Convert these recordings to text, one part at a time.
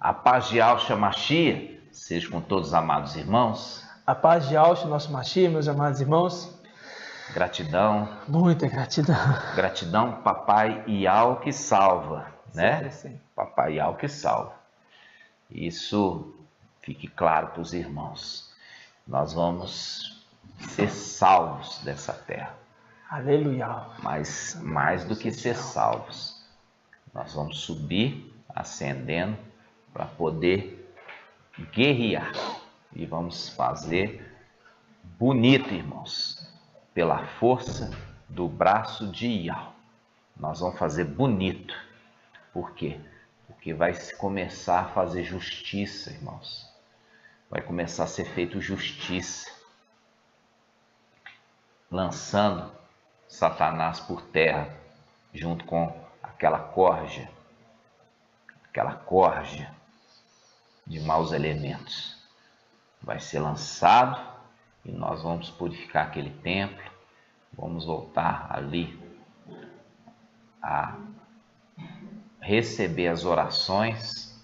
A paz de Yahshua Mashiach seja com todos os amados irmãos. A paz de Yahshua, nosso Mashiach, meus amados irmãos. Gratidão. Muita gratidão. Gratidão, Papai Yahweh que salva, né? Sim. Papai Yahweh que salva. Isso fique claro para os irmãos. Nós vamos ser salvos dessa terra. Aleluia. Mas mais do que ser salvos, nós vamos subir, ascendendo, para poder guerrear. E vamos fazer bonito, irmãos, pela força do braço de Yahweh. Nós vamos fazer bonito. Por quê? Porque vai começar a fazer justiça, irmãos. Vai começar a ser feito justiça. Lançando Satanás por terra, junto com aquela corja de maus elementos. Vai ser lançado e nós vamos purificar aquele templo, vamos voltar ali a receber as orações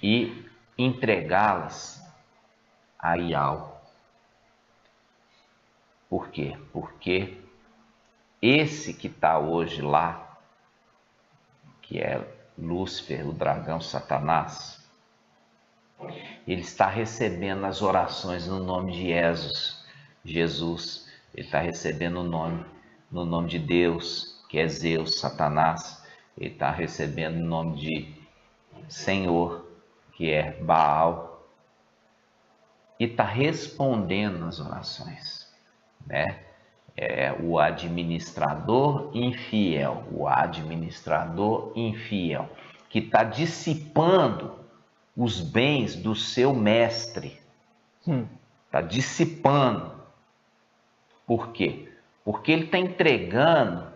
e entregá-las a Yahweh. Por quê? Porque esse que está hoje lá, que é Lúcifer, o dragão Satanás, ele está recebendo as orações no nome de Jesus. Ele está recebendo no nome de Deus, que é Zeus, Satanás. Ele está recebendo no nome de Senhor, que é Baal. E está respondendo as orações, né? É o administrador infiel, que está dissipando os bens do seu mestre. Está dissipando. Por quê? Porque ele está entregando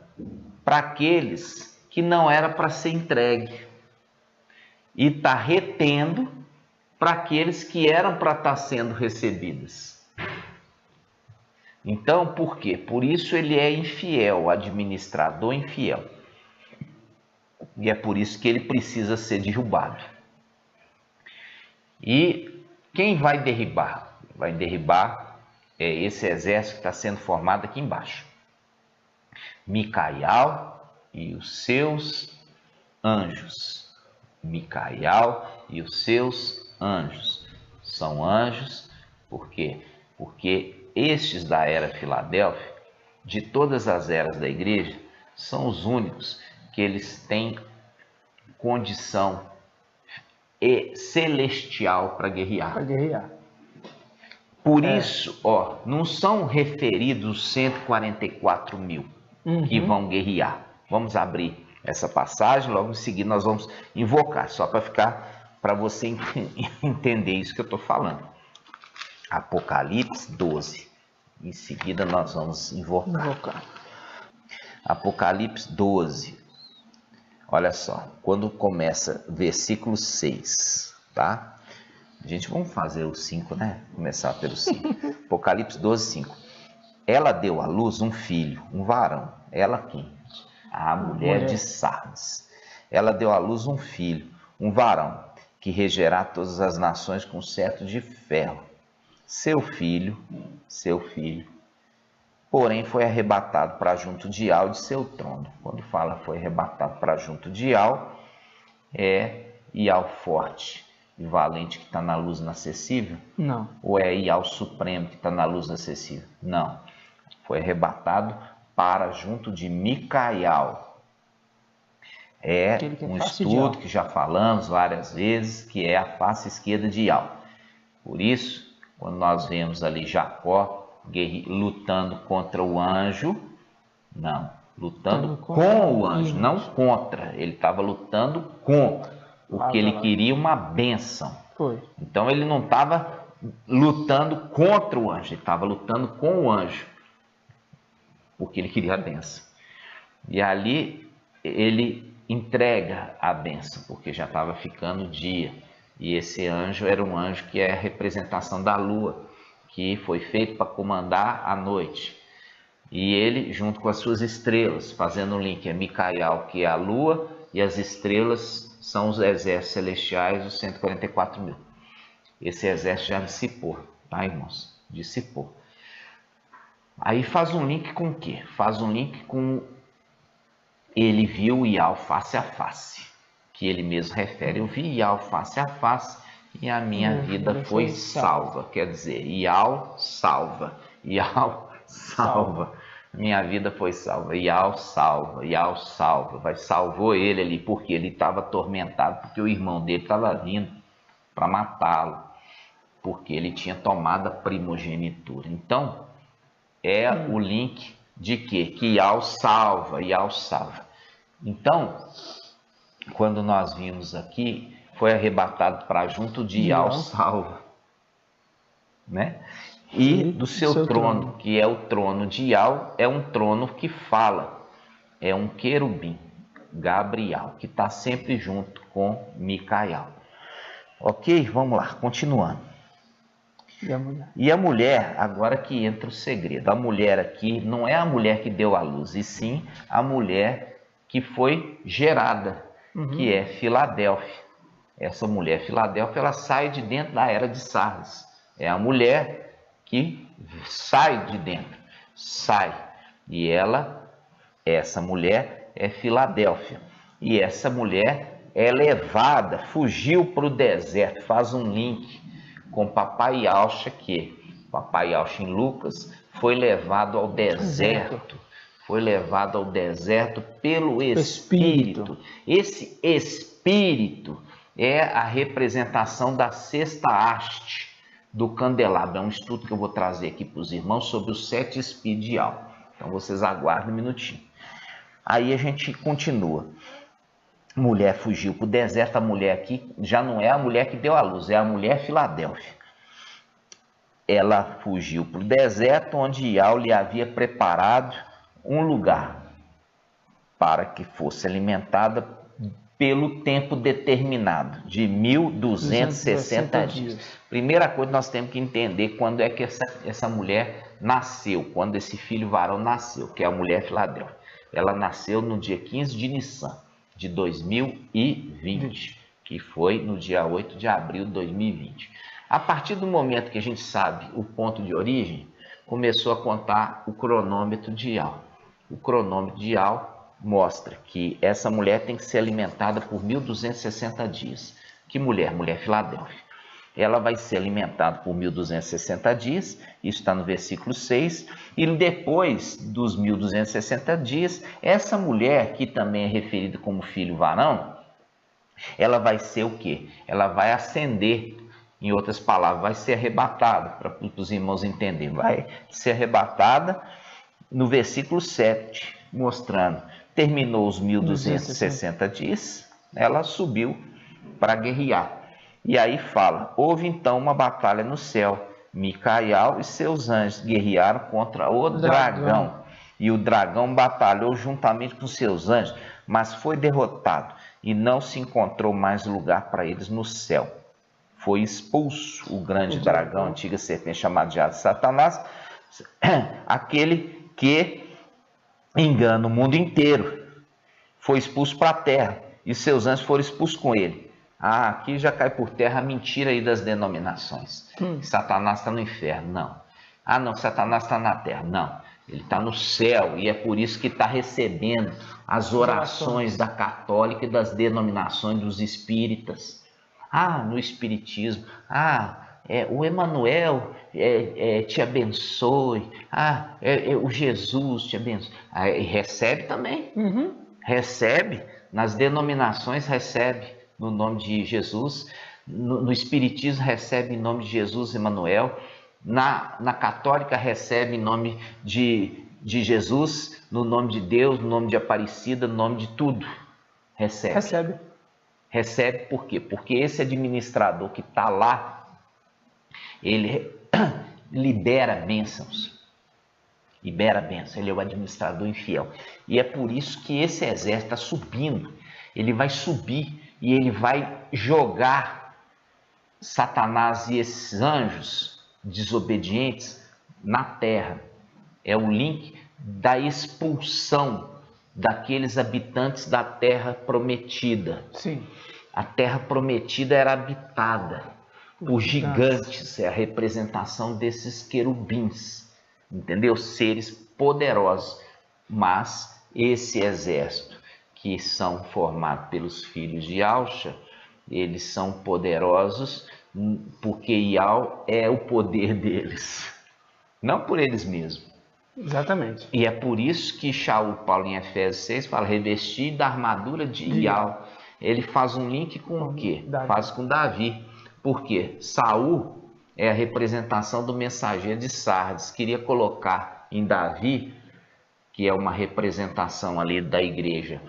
para aqueles que não era para ser entregue. E está retendo para aqueles que eram para estar sendo recebidos. Então, por quê? Por isso ele é infiel, administrador infiel. E é por isso que ele precisa ser derrubado. E quem vai derribar? Vai derribar esse exército que está sendo formado aqui embaixo. Micael e os seus anjos. Micael e os seus anjos. São anjos, por quê? Porque estes da era Filadélfia, de todas as eras da igreja, são os únicos que eles têm condição celestial para guerrear. Por isso, não são referidos os 144 mil que vão guerrear. Vamos abrir essa passagem, logo em seguida nós vamos invocar, só para você entender isso que eu estou falando. Apocalipse 12. Em seguida nós vamos invocar. Apocalipse 12. Olha só, quando começa versículo 6, tá? Gente, vamos fazer o 5, né? Começar pelo 5. Apocalipse 12, 5. Ela deu à luz um filho, um varão. Ela quem? A mulher de Sardes. Ela deu à luz um filho, um varão, que regerá todas as nações com cetro de ferro. Seu filho, porém foi arrebatado para junto de Yahweh de seu trono. Quando fala foi arrebatado para junto de Yahweh, é Yahweh forte e valente que está na luz inacessível? Não. Ou é Yahweh supremo que está na luz inacessível? Não. Foi arrebatado para junto de Micael. É um estudo que já falamos várias vezes, que é a face esquerda de Yahweh. Por isso, quando nós vemos ali Jacó lutando contra o anjo, lutando com o anjo, não contra. Ele estava lutando com, porque ele queria uma bênção. Então ele não estava lutando contra o anjo, ele estava lutando com o anjo, porque ele queria a bênção. E ali ele entrega a bênção, porque já estava ficando dia. E esse anjo era um anjo que é a representação da lua, que foi feito para comandar a noite. E ele, junto com as suas estrelas, fazendo um link, é Micael, que é a lua, e as estrelas são os exércitos celestiais, os 144 mil. Esse exército já dissipou, tá, irmãos? Dissipou. Aí faz um link com o quê? Faz um link com ele viu Ial face a face, que ele mesmo refere. Eu vi Ial face a face e a minha vida foi salva. Quer dizer, Ial salva, Ial salva. Minha vida foi salva, Ial salva, Ial salva. Salvou ele ali, porque ele estava atormentado, porque o irmão dele estava vindo para matá-lo, porque ele tinha tomado a primogenitura. Então, é o link de quê? Que Ial salva, Ial salva. Então, quando nós vimos aqui, foi arrebatado para junto de Ial salva, né? E do seu trono, que é o trono de Ial, é um trono que fala, é um querubim, Gabriel, que está sempre junto com Micael. Ok? Vamos lá, continuando. E a mulher, agora que entra o segredo, a mulher aqui não é a mulher que deu à luz, e sim a mulher que foi gerada, que é Filadélfia. Essa mulher Filadélfia, ela sai de dentro da era de Sardes. É a mulher que sai de dentro, sai. E essa mulher é Filadélfia. E essa mulher é levada, fugiu para o deserto, faz um link com Papai Yaucha, que Papai Yaucha em Lucas foi levado ao deserto. Foi levado ao deserto pelo Espírito. Esse Espírito é a representação da sexta haste do candelabro. É um estudo que eu vou trazer aqui para os irmãos sobre os 7 espíritos de alma. Então vocês aguardem um minutinho. Aí a gente continua. Mulher fugiu para o deserto. A mulher aqui já não é a mulher que deu à luz, é a mulher Filadélfia. Ela fugiu para o deserto, onde Ial lhe havia preparado um lugar para que fosse alimentada pelo tempo determinado, de 1260 dias. Primeira coisa, nós temos que entender quando é que essa mulher nasceu, quando esse filho varão nasceu, que é a mulher Filadélfia. Ela nasceu no dia 15 de Nissan, de 2020, que foi no dia 8 de abril de 2020. A partir do momento que a gente sabe o ponto de origem, começou a contar o cronômetro de Ial. O cronômetro de Ial mostra que essa mulher tem que ser alimentada por 1260 dias. Que mulher? Mulher Filadélfia. Ela vai ser alimentada por 1260 dias, isso está no versículo 6, e depois dos 1260 dias, essa mulher, que também é referida como filho varão, ela vai ser o quê? Ela vai ascender, em outras palavras, vai ser arrebatada, para os irmãos entenderem, vai ser arrebatada no versículo 7, mostrando, terminou os 1260 dias, ela subiu para guerrear. E aí fala, houve então uma batalha no céu, Micael e seus anjos guerrearam contra o dragão. E o dragão batalhou juntamente com seus anjos, mas foi derrotado e não se encontrou mais lugar para eles no céu. Foi expulso o grande dragão, a antiga serpente chamada de Satanás, aquele que engana o mundo inteiro. Foi expulso para a terra e seus anjos foram expulsos com ele. Ah, aqui já cai por terra a mentira aí das denominações. Satanás está no inferno. Não. Ah, não, Satanás está na terra. Não. Ele está no céu e é por isso que está recebendo as orações da católica e das denominações dos espíritas. Ah, no espiritismo. Ah, o Emanuel te abençoe. Ah, o Jesus te abençoe. Ah, e recebe também. Recebe. Nas denominações recebe. No nome de Jesus, no Espiritismo recebe em nome de Jesus, Emanuel, na Católica recebe em nome de Jesus, no nome de Deus, no nome de Aparecida, no nome de tudo, recebe. Recebe por quê? Porque esse administrador que está lá, ele libera bênçãos, ele é o administrador infiel, e é por isso que esse exército está subindo, ele vai subir, e ele vai jogar Satanás e esses anjos desobedientes na terra. É o link da expulsão daqueles habitantes da terra prometida. Sim. A terra prometida era habitada por gigantes, é a representação desses querubins, entendeu? Seres poderosos. Mas esse exército, que são formados pelos filhos de Yahusha, eles são poderosos porque Yahweh é o poder deles, não por eles mesmos. Exatamente. E é por isso que Paulo em Efésios 6 fala, revestir da armadura de Yahweh. Ele faz um link com o quê? Faz com Davi. Por quê? Saul é a representação do mensageiro de Sardes. Queria colocar em Davi, que é uma representação ali da igreja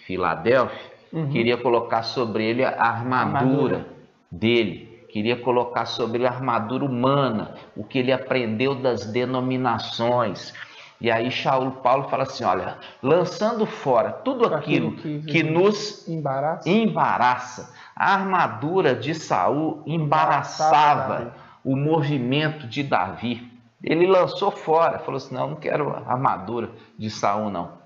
Filadélfia, queria colocar sobre ele a armadura dele. Queria colocar sobre ele a armadura humana, o que ele aprendeu das denominações. E aí Paulo fala assim, olha, lançando fora tudo aquilo que nos embaraça. A armadura de Saul embaraçava o movimento de Davi. Ele lançou fora, falou assim, não quero a armadura de Saul não.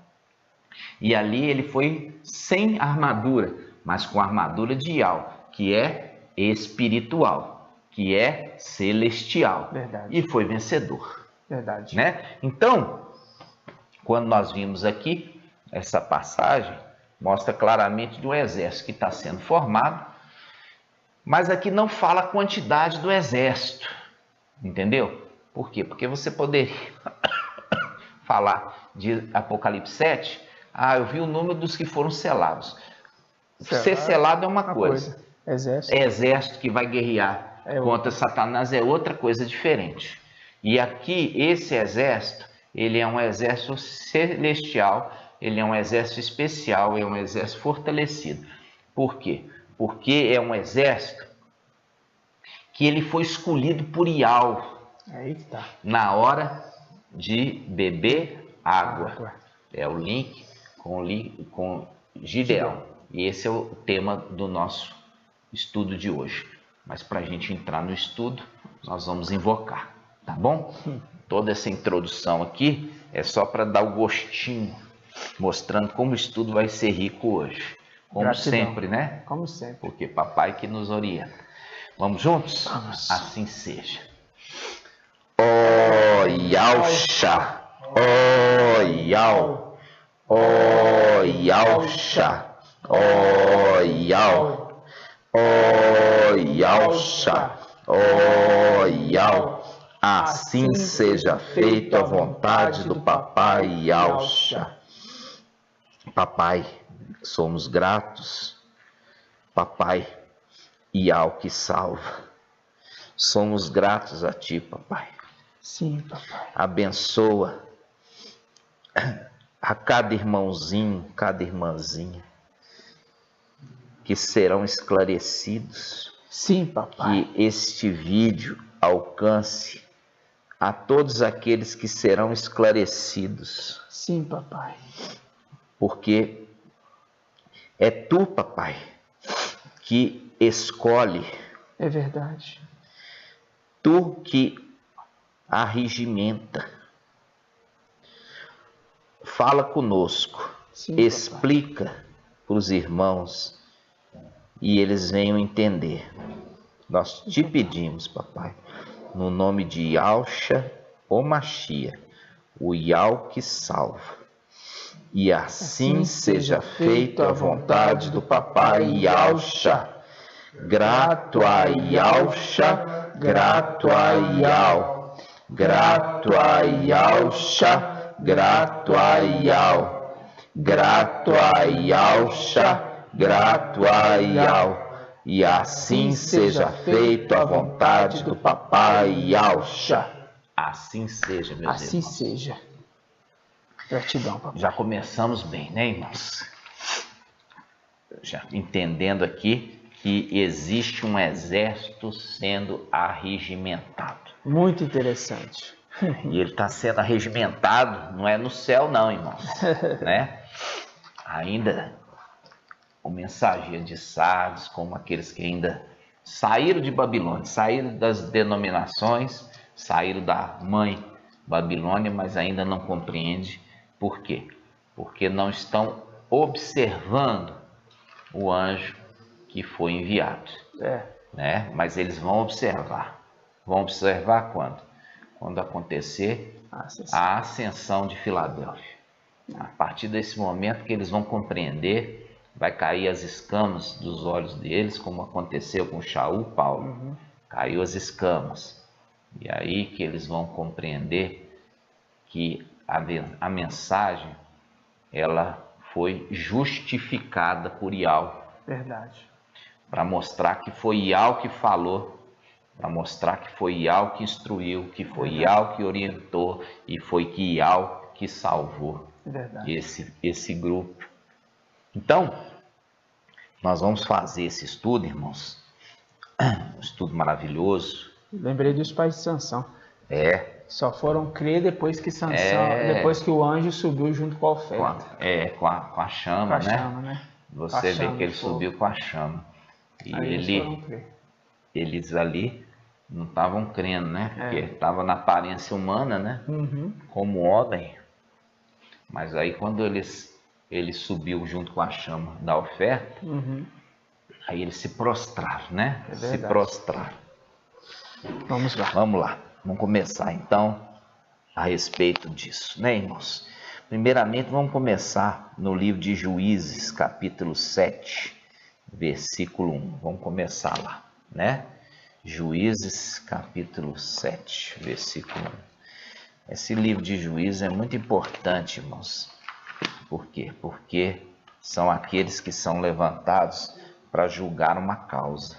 E ali ele foi sem armadura, mas com a armadura de Yahweh, que é espiritual, que é celestial. Verdade. E foi vencedor. Verdade. Né? Então, quando nós vimos aqui, essa passagem mostra claramente de um exército que está sendo formado, mas aqui não fala a quantidade do exército, entendeu? Por quê? Porque você poderia falar de Apocalipse 7, eu vi o número dos que foram selados. Ser selado é uma coisa. Exército que vai guerrear contra Satanás é outra coisa diferente. E aqui, esse exército, ele é um exército celestial, ele é um exército especial, é um exército fortalecido. Por quê? Porque é um exército que ele foi escolhido por Yahweh na hora de beber água. É o link com Gideão. E esse é o tema do nosso estudo de hoje. Mas para a gente entrar no estudo, nós vamos invocar, tá bom? Toda essa introdução aqui é só para dar o gostinho, mostrando como o estudo vai ser rico hoje. Como sempre, né? Como sempre. Porque papai que nos orienta. Vamos juntos? Vamos. Assim seja. Ó Yahusha, ó Yahweh, ó Yahusha, ó Yahweh, ó Yahusha, ó Yahweh. Assim seja feito a vontade do papai Yahusha. Papai, somos gratos. Papai, Yahweh que salva. Somos gratos a ti, papai. Sim, papai. Abençoa a cada irmãozinho, cada irmãzinha que serão esclarecidos. Sim, papai. Que este vídeo alcance a todos aqueles que serão esclarecidos. Sim, papai. Porque é tu, papai, que escolhe. É verdade. Tu que arregimenta. Fala conosco. Sim, explica para os irmãos e eles venham entender. Nós te pedimos, papai, no nome de Yahusha, o Mashiach, o Yahweh que salva. E assim seja feita a vontade do papai Yahusha. Grato a Yahusha, grato a Yahweh. Grato a Yahusha, grato a Yahweh. Grato a Yahusha, grato a Yahweh. E assim seja feito a vontade do papai Yahusha. Assim seja, meus irmãos. Assim seja. Gratidão, papai. Já começamos bem, né, irmãos? Já entendendo aqui que existe um exército sendo arregimentado. Muito interessante. E ele está sendo arregimentado, não é no céu não, irmãos, né? Ainda o mensageiro de Sardes, como aqueles que ainda saíram de Babilônia, saíram das denominações, saíram da mãe Babilônia, mas ainda não compreende por quê? porque não estão observando o anjo que foi enviado. Né? Mas eles vão observar. Vão observar quando? Quando acontecer a ascensão de Filadélfia. A partir desse momento que eles vão compreender, vai cair as escamas dos olhos deles, como aconteceu com Shaul, Paulo. Caiu as escamas. E aí que eles vão compreender que a mensagem, ela foi justificada por Yahweh. Verdade. Para mostrar que foi Yahweh que falou, para mostrar que foi Yahweh que instruiu, que foi Yahweh que orientou e foi que Yahweh que salvou esse grupo. Então, nós vamos fazer esse estudo, irmãos, um estudo maravilhoso. Lembrei dos pais de Sansão. Só foram crer depois que depois que o anjo subiu junto com a oferta. Com a chama, né? Você vê que ele subiu com a chama. E eles ali não estavam crendo, né? Porque estava na aparência humana, né? Como homem. Mas aí quando ele subiu junto com a chama da oferta, aí eles se prostraram, né? Se prostraram. Vamos lá. Vamos lá. Vamos começar então a respeito disso, né, irmãos? Primeiramente, vamos começar no livro de Juízes, capítulo 7, versículo 1. Vamos começar lá, né? Juízes, capítulo 7, versículo 1. Esse livro de Juízes é muito importante, irmãos. Por quê? Porque são aqueles que são levantados para julgar uma causa.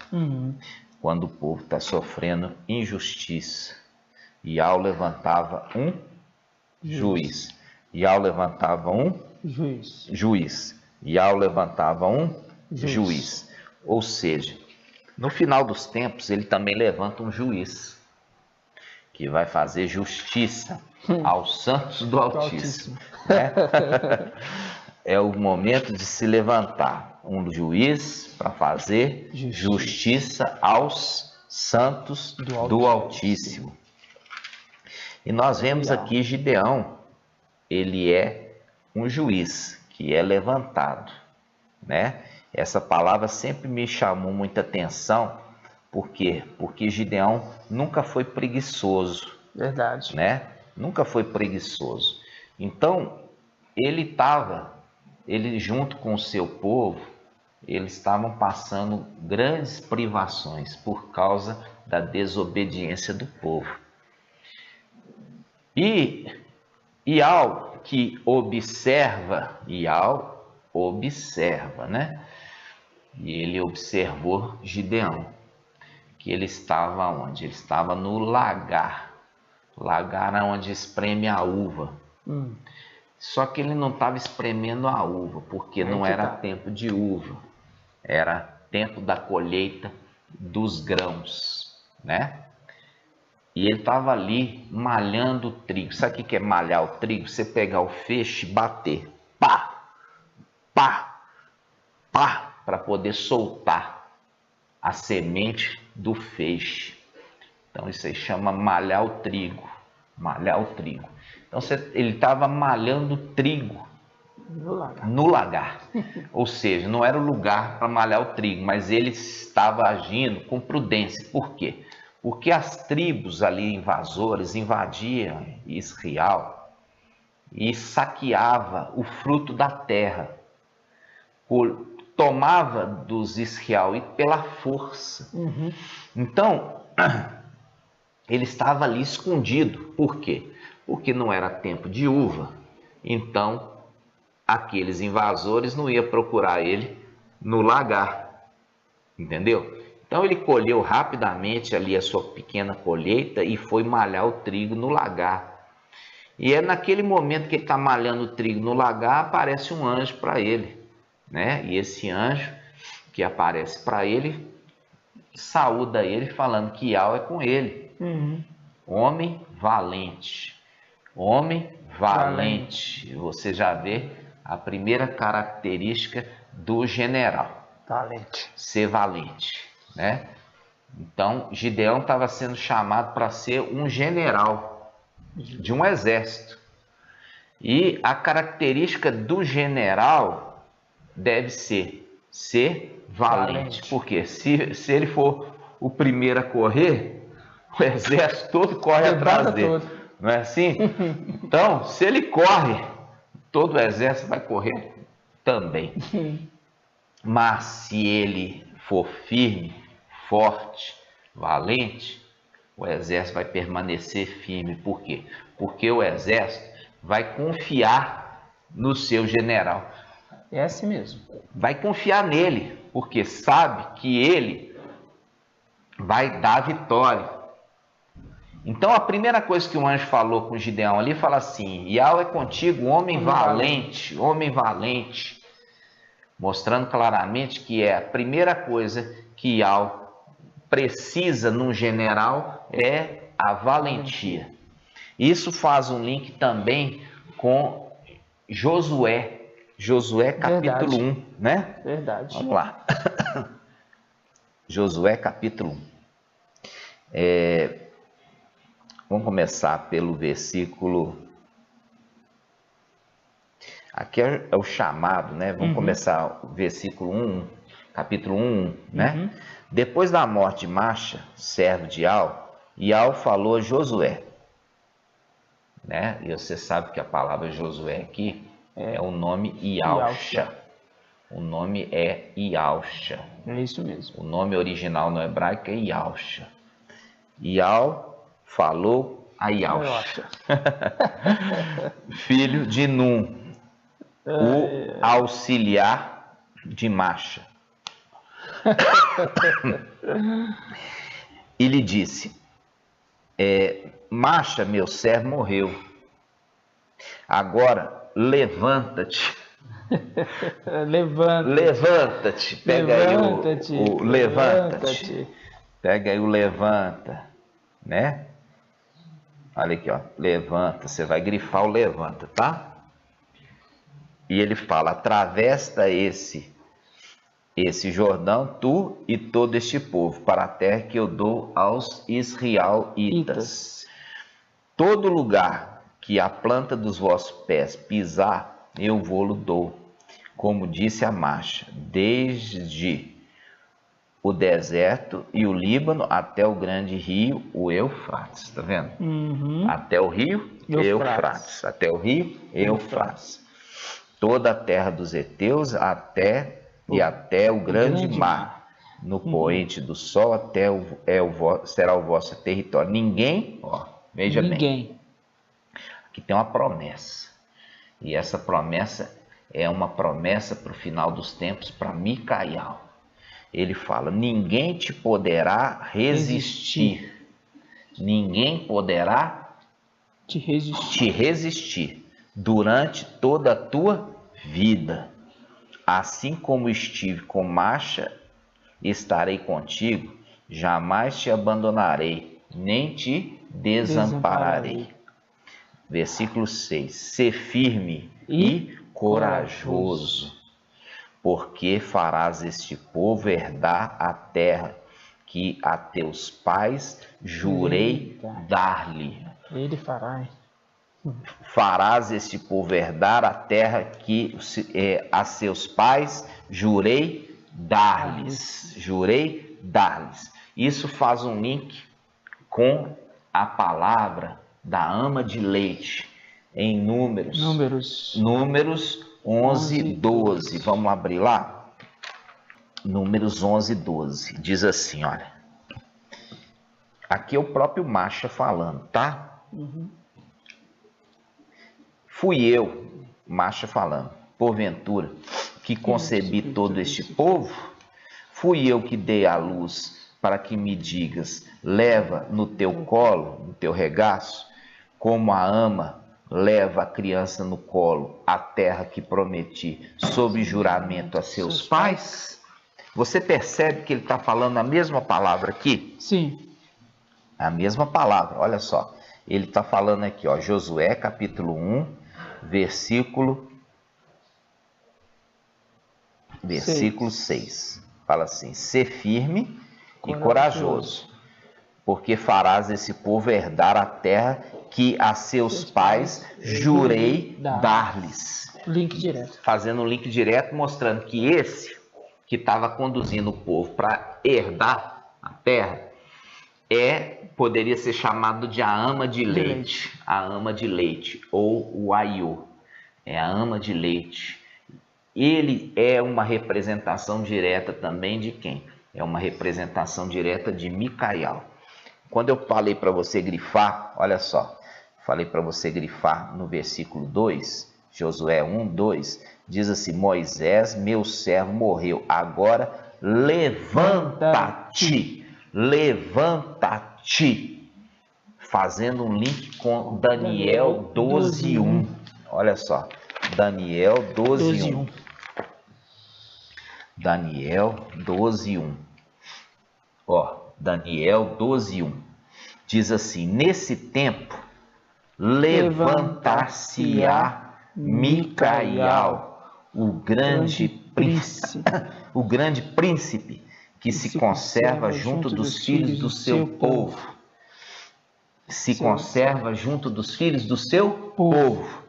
Quando o povo está sofrendo injustiça. Yahweh levantava um juiz. Yahweh levantava um juiz. Yahweh levantava um juiz. Ou seja, no final dos tempos, ele também levanta um juiz que vai fazer justiça aos santos do Altíssimo. Né? É o momento de se levantar um juiz para fazer justiça aos santos do Altíssimo. E nós vemos aqui Gideão, ele é um juiz que é levantado, né? Essa palavra sempre me chamou muita atenção, por quê? Porque Gideão nunca foi preguiçoso. Verdade. Né? Nunca foi preguiçoso. Então, ele junto com o seu povo, eles estavam passando grandes privações por causa da desobediência do povo. E Yahweh que observa, né? E ele observou Gideão, que ele estava onde? Ele estava no lagar. Lagar é onde espreme a uva. Só que ele não estava espremendo a uva, porque não era tempo de uva. Era tempo da colheita dos grãos, né? E ele estava ali malhando o trigo. Sabe o que é malhar o trigo? Você pegar o feixe e bater. Pá! Pá! Pá! Para poder soltar a semente do feixe. Então isso aí chama malhar o trigo. Malhar o trigo. Então ele estava malhando o trigo no lagar. Ou seja, não era o lugar para malhar o trigo, mas ele estava agindo com prudência. Por quê? Porque as tribos ali invasoras invadiam Israel e saqueava o fruto da terra, tomava dos israelitas pela força. Então, ele estava ali escondido. Por quê? Porque não era tempo de uva. Então, aqueles invasores não iam procurar ele no lagar. Entendeu? Então ele colheu rapidamente ali a sua pequena colheita e foi malhar o trigo no lagar. E é naquele momento que ele está malhando o trigo no lagar, aparece um anjo para ele, né? E esse anjo que aparece para ele, saúda ele falando que Yahweh é com ele. Homem valente. Homem valente. Você já vê a primeira característica do general. Valente. Ser valente. Né? Então Gideão estava sendo chamado para ser um general de um exército. E a característica do general deve ser valente. Porque se ele for o primeiro a correr, o exército todo corre atrás dele. Não é assim? Então, se ele corre, todo o exército vai correr também. Mas se ele for firme, forte, valente, o exército vai permanecer firme. Por quê? Porque o exército vai confiar no seu general. É assim mesmo. Vai confiar nele, porque sabe que ele vai dar vitória. Então a primeira coisa que o anjo falou com Gideão ali, fala assim: Yahweh é contigo, homem valente, homem valente. Mostrando claramente que é a primeira coisa que Yahweh precisa num general é a valentia. Isso faz um link também com Josué. Josué capítulo 1, né? Verdade. Vamos lá. Josué capítulo 1. Vamos começar pelo versículo. Aqui é o chamado, né? Vamos começar o versículo 1, capítulo 1, né? Depois da morte de Macha, servo de Yahweh falou a Josué, né? E você sabe que a palavra Josué aqui é o nome Yahusha. O nome é Yahusha. É isso mesmo. O nome original no hebraico é Yahusha. Yahweh falou a Yahusha, filho de Nun, o auxiliar de Macha. E lhe disse: Macha, meu servo, morreu. Agora levanta-te. Levanta-te. Pega aí o levanta-te. Pega aí o levanta, né? Olha aqui, ó. Levanta. Você vai grifar o levanta, tá? E ele fala: atravessa esse Jordão, tu e todo este povo, para a terra que eu dou aos israelitas. Todo lugar que a planta dos vossos pés pisar, eu vou-lo dou, como disse a Macha, desde o deserto e o Líbano até o grande rio, o Eufrates. Tá vendo? Até o rio Eufrates. Até o rio Eufrates. Toda a terra dos heteus até o grande mar, no poente do sol até será o vosso território. Ninguém, veja bem, aqui tem uma promessa, e essa promessa é uma promessa para o final dos tempos, para Micael. Ele fala: ninguém te poderá resistir. Ninguém poderá te resistir durante toda a tua vida. Assim como estive com Macha, estarei contigo, jamais te abandonarei, nem te desampararei. Versículo 6. Ser firme e corajoso, porque farás este povo herdar a terra que a teus pais jurei dar-lhe. Ele fará. Farás este povo herdar a terra que a seus pais jurei dar-lhes. Jurei dar-lhes. Isso faz um link com a palavra da ama de leite em Números 11, 12. Vamos abrir lá? Números 11, 12. Diz assim, olha. Aqui é o próprio Macha falando, tá? Fui eu, Macha falando, porventura, que concebi todo este povo? Fui eu que dei a luz para que me digas, leva no teu colo, no teu regaço, como a ama leva a criança no colo, a terra que prometi, sob juramento a seus pais? Você percebe que ele está falando a mesma palavra aqui? Sim. A mesma palavra, olha só. Ele está falando aqui, ó, Josué capítulo 1, versículo 6. Fala assim: ser firme e corajoso, porque farás esse povo herdar a terra que a seus pais jurei dar-lhes. Link direto. Fazendo um link direto, mostrando que esse que estava conduzindo o povo para herdar a terra poderia ser chamado de a ama de leite. A ama de leite, ou o Aiô. É a ama de leite. Ele é uma representação direta também de quem? É uma representação direta de Micael. Quando eu falei para você grifar, olha só, falei para você grifar no versículo 2, Josué 1, 2, diz assim: Moisés, meu servo, morreu, agora levanta-te, levanta-te, fazendo um link com Daniel 12, 1. Olha só, Daniel 12, 1. Daniel 12, 1. Ó, Daniel 12, 1. Diz assim: nesse tempo levantar-se-á Micael, o grande príncipe que se conserva junto dos filhos do seu povo. Se conserva junto dos filhos do seu povo.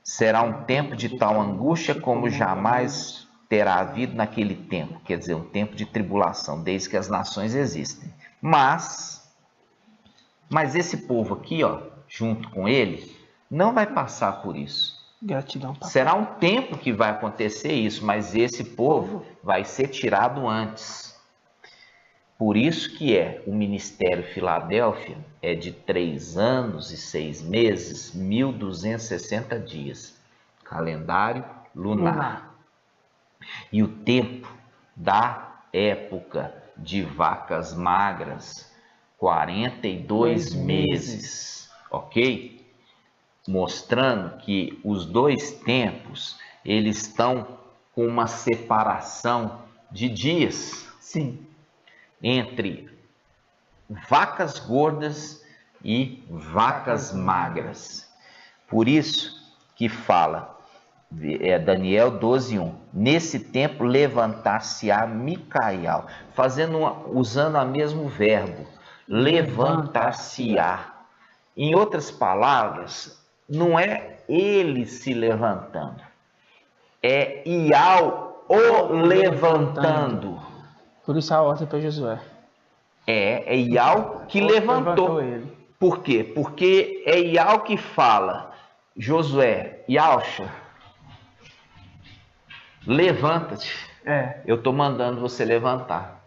Será um tempo de tal angústia como jamais terá havido naquele tempo. Quer dizer, um tempo de tribulação, desde que as nações existem. Mas esse povo aqui, ó, junto com ele, não vai passar por isso. Gratidão, papai. Será um tempo que vai acontecer isso, mas esse povo vai ser tirado antes. Por isso que o Ministério Filadélfia é de 3 anos e 6 meses, 1260 dias. Calendário lunar. E o tempo da época de vacas magras, 42 meses, ok? Mostrando que os dois tempos, eles estão com uma separação de dias. Sim. Entre vacas gordas e vacas magras. Por isso que fala, Daniel 12, 1. Nesse tempo levantar-se-á Micael, usando o mesmo verbo, levantar-se-á. Em outras palavras, não é ele se levantando, é Ial o levantando. Por isso a ordem para Josué. É Ial que levantou ele. Por quê? Porque é Ial que fala: Josué, Ialcha, levanta-te. Eu estou mandando você levantar.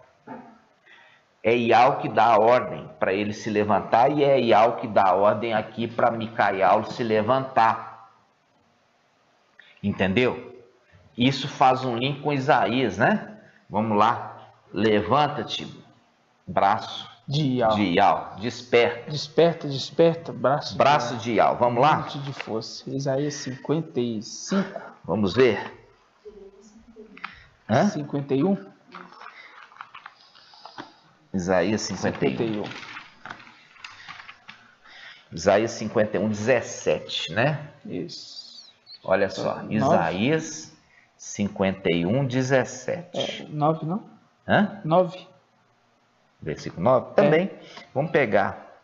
É Ial que dá a ordem para ele se levantar, e é Ial que dá a ordem aqui para Micael se levantar. Entendeu? Isso faz um link com Isaías, né? Vamos lá. Levanta-te, braço de Ial. Desperta, braço de Ial. Vamos lá? De força. Isaías 55. Vamos ver. 51. Isaías 51. Isaías 51, 17, né? Isso. Olha só, Isaías 51, 17. 9, não? 9. Versículo 9? Também. Vamos pegar.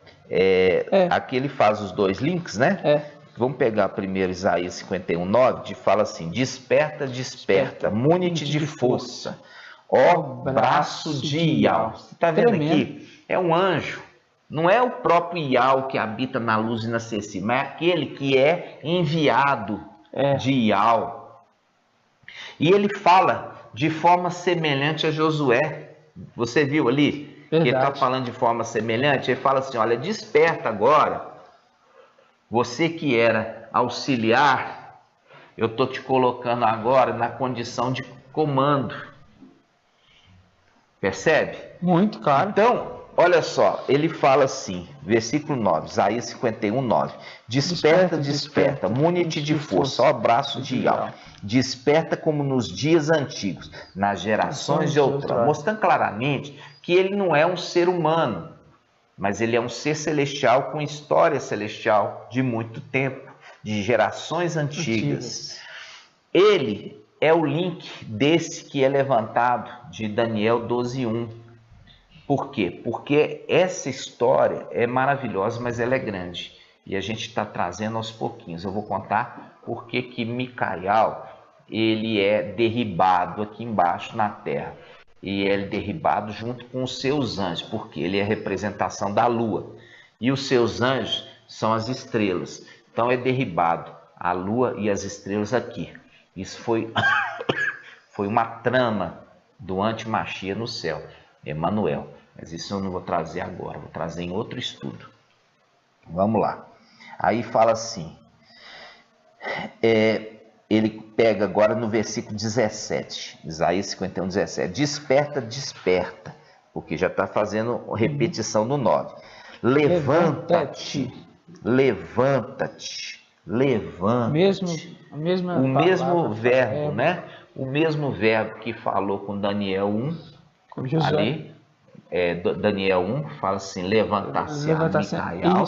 Aqui ele faz os dois links, né? Vamos pegar primeiro Isaías 51, 9, que fala assim: desperta, desperta, mune-te de força, ó braço de Ial. Você está vendo aqui? É um anjo. Não é o próprio Ial que habita na luz inacessível, mas é aquele que é enviado de Ial. E ele fala de forma semelhante a Josué. Você viu ali? Verdade. Que ele está falando de forma semelhante. Ele fala assim: olha, desperta agora. Você que era auxiliar, eu estou te colocando agora na condição de comando. Percebe? Muito claro. Então, olha só, ele fala assim, versículo 9, Isaías 51, 9. Desperta, desperta, mune-te de força, ó braço de Ial. Desperta como nos dias antigos, nas gerações de outrora. Mostrando claramente que ele não é um ser humano, mas ele é um ser celestial com história celestial de muito tempo, de gerações antigas. Ele é o link desse que é levantado de Daniel 12, 1. Por quê? Porque essa história é maravilhosa, mas ela é grande. E a gente está trazendo aos pouquinhos. Eu vou contar por que Micael ele é derribado aqui embaixo na terra. E ele é derribado junto com os seus anjos, porque ele é a representação da lua. E os seus anjos são as estrelas. Então é derribado a lua e as estrelas aqui. Isso foi, foi uma trama do antimachia no céu, Emanuel. Mas isso eu não vou trazer agora, vou trazer em outro estudo. Vamos lá. Aí fala assim, ele pega agora no versículo 17, Isaías 51, 17. Desperta, desperta, porque já está fazendo repetição no 9. Levanta-te, levanta-te, levanta-te. O mesmo verbo, né? O mesmo verbo que falou com Daniel 1, ali. Daniel 1 fala assim, levanta-se a Micael,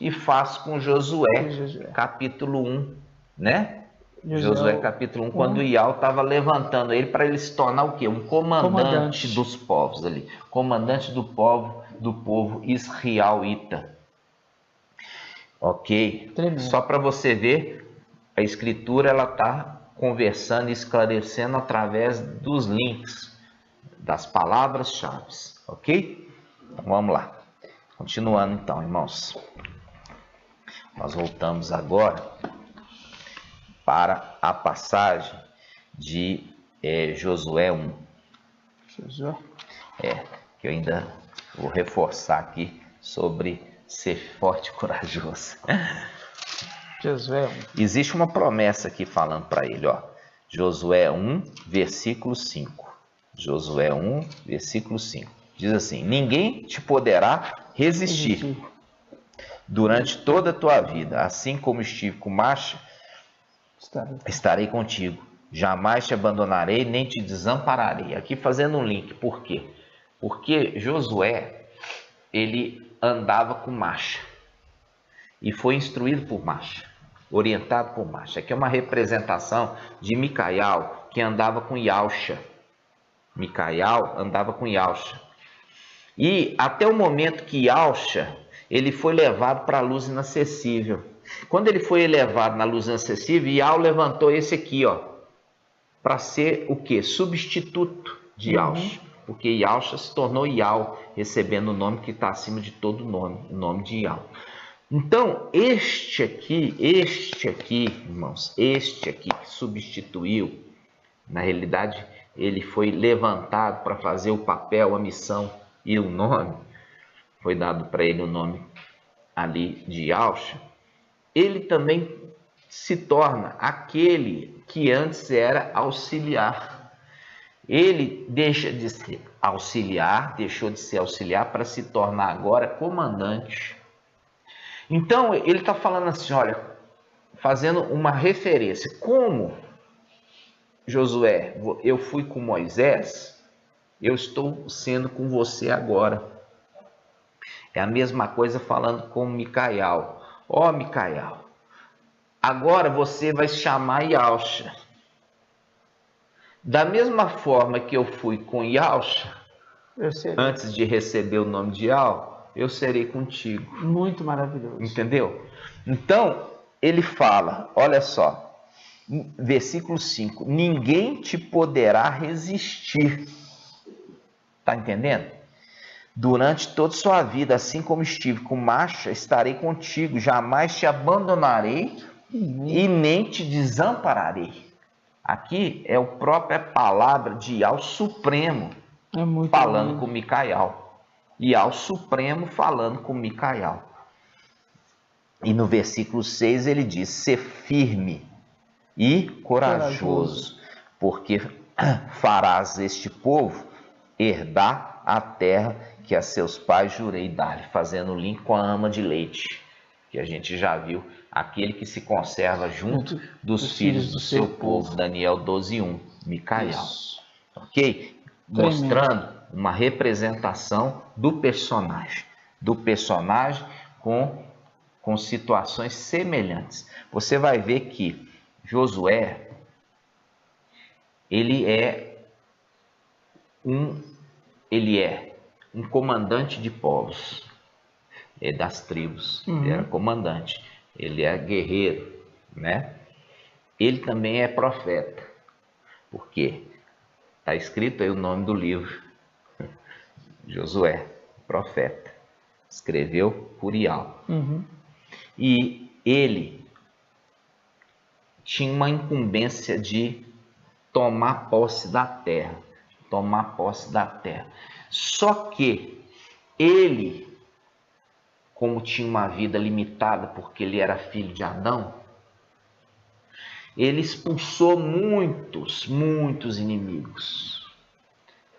e faz com Josué, capítulo 1, né? Josué capítulo 1, quando Iau estava levantando ele para ele se tornar o quê? Um comandante dos povos ali, comandante do povo israelita. Ok? Tremendo. Só para você ver, a escritura ela está conversando e esclarecendo através dos links, das palavras-chave. Ok? Então, vamos lá. Continuando então, irmãos. Nós voltamos agora para a passagem de Josué 1. Josué? Que eu ainda vou reforçar aqui sobre ser forte e corajoso. Josué 1. Existe uma promessa aqui falando para ele, ó. Josué 1, versículo 5. Josué 1, versículo 5. Diz assim, ninguém te poderá resistir durante toda a tua vida. Assim como estive com Macha, estarei contigo. Jamais te abandonarei, nem te desampararei. Aqui fazendo um link. Por quê? Porque Josué, ele andava com Macha. E foi instruído por Macha. Orientado por Macha. Aqui é uma representação de Micael, que andava com Yausha. Micael andava com Yausha. E até o momento que Yausha, ele foi levado para a luz inacessível. Quando ele foi elevado na luz inacessível, Iau levantou esse aqui, ó, para ser o quê? Substituto de Yausha. Porque Yausha se tornou Iau, recebendo o nome que está acima de todo nome, o nome de Iau. Então, este aqui, irmãos, este aqui que substituiu, na realidade, ele foi levantado para fazer o papel, a missão e o nome, foi dado para ele o nome ali de Yausha, ele também se torna aquele que antes era auxiliar. Ele deixa de ser auxiliar, deixou de ser auxiliar para se tornar agora comandante. Então, ele está falando assim, olha, fazendo uma referência, como Josué, eu fui com Moisés, eu estou sendo com você agora. É a mesma coisa falando com Micael. Ó, Micael, agora você vai se chamar Yausha. Da mesma forma que eu fui com Yausha, antes de receber o nome de Iau, eu serei contigo. Muito maravilhoso. Entendeu? Então, ele fala, olha só, versículo 5, ninguém te poderá resistir. Tá entendendo? Durante toda a sua vida, assim como estive com Macha, estarei contigo, jamais te abandonarei e nem te desampararei. Aqui é a própria palavra de Iau Supremo falando com Micael. Iau Supremo falando com Micael. E no versículo 6 ele diz, ser firme e corajoso, porque farás este povo herdar a terra que a seus pais jurei dar-lhe, fazendo link com a ama de leite, que a gente já viu, aquele que se conserva junto dos filhos do seu povo, Daniel 12:1, Micael. Isso. Ok? Tremendo. Mostrando uma representação do personagem com situações semelhantes. Você vai ver que Josué, ele é um comandante de povos. das tribos, ele era comandante, ele é guerreiro, né? Ele também é profeta, porque está escrito aí o nome do livro, Josué, profeta, escreveu por Ial. E ele tinha uma incumbência de tomar posse da terra, Só que ele, como tinha uma vida limitada, porque ele era filho de Adão, ele expulsou muitos inimigos.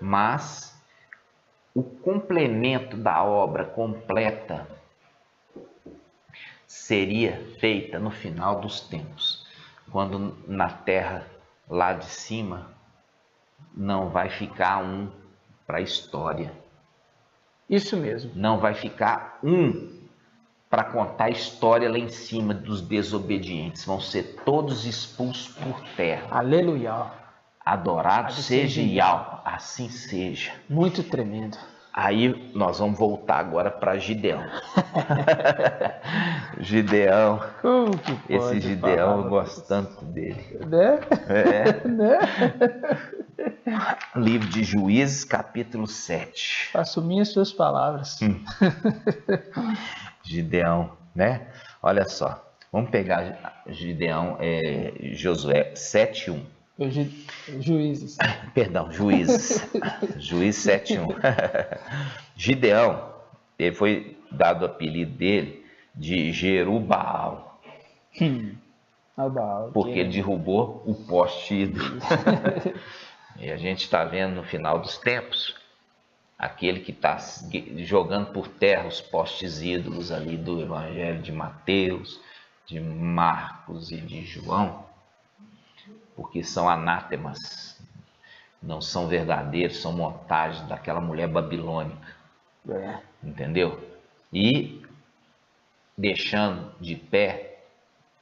Mas o complemento da obra completa seria feita no final dos tempos, quando na terra lá de cima não vai ficar um para a história. Isso mesmo. Não vai ficar um para contar a história lá em cima dos desobedientes. Vão ser todos expulsos por terra. Aleluia. Adorado seja Ial, assim seja. Muito tremendo. Aí nós vamos voltar agora para Gideão. Gideão. Esse Gideão, eu gosto tanto dele. Né? Né? Livro de Juízes, capítulo 7. Assumir as suas palavras. Gideão, né? Olha só. Vamos pegar Gideão, Josué 7:1. Juízes. Perdão, Juízes. Juízes 7:1. Gideão, ele foi dado o apelido dele de Jerubbaal. Porque ele derrubou o poste ídolo. E a gente está vendo no final dos tempos aquele que está jogando por terra os postes ídolos ali do Evangelho de Mateus, de Marcos e de João, porque são anátemas, não são verdadeiros, são montagens daquela mulher babilônica, entendeu? E deixando de pé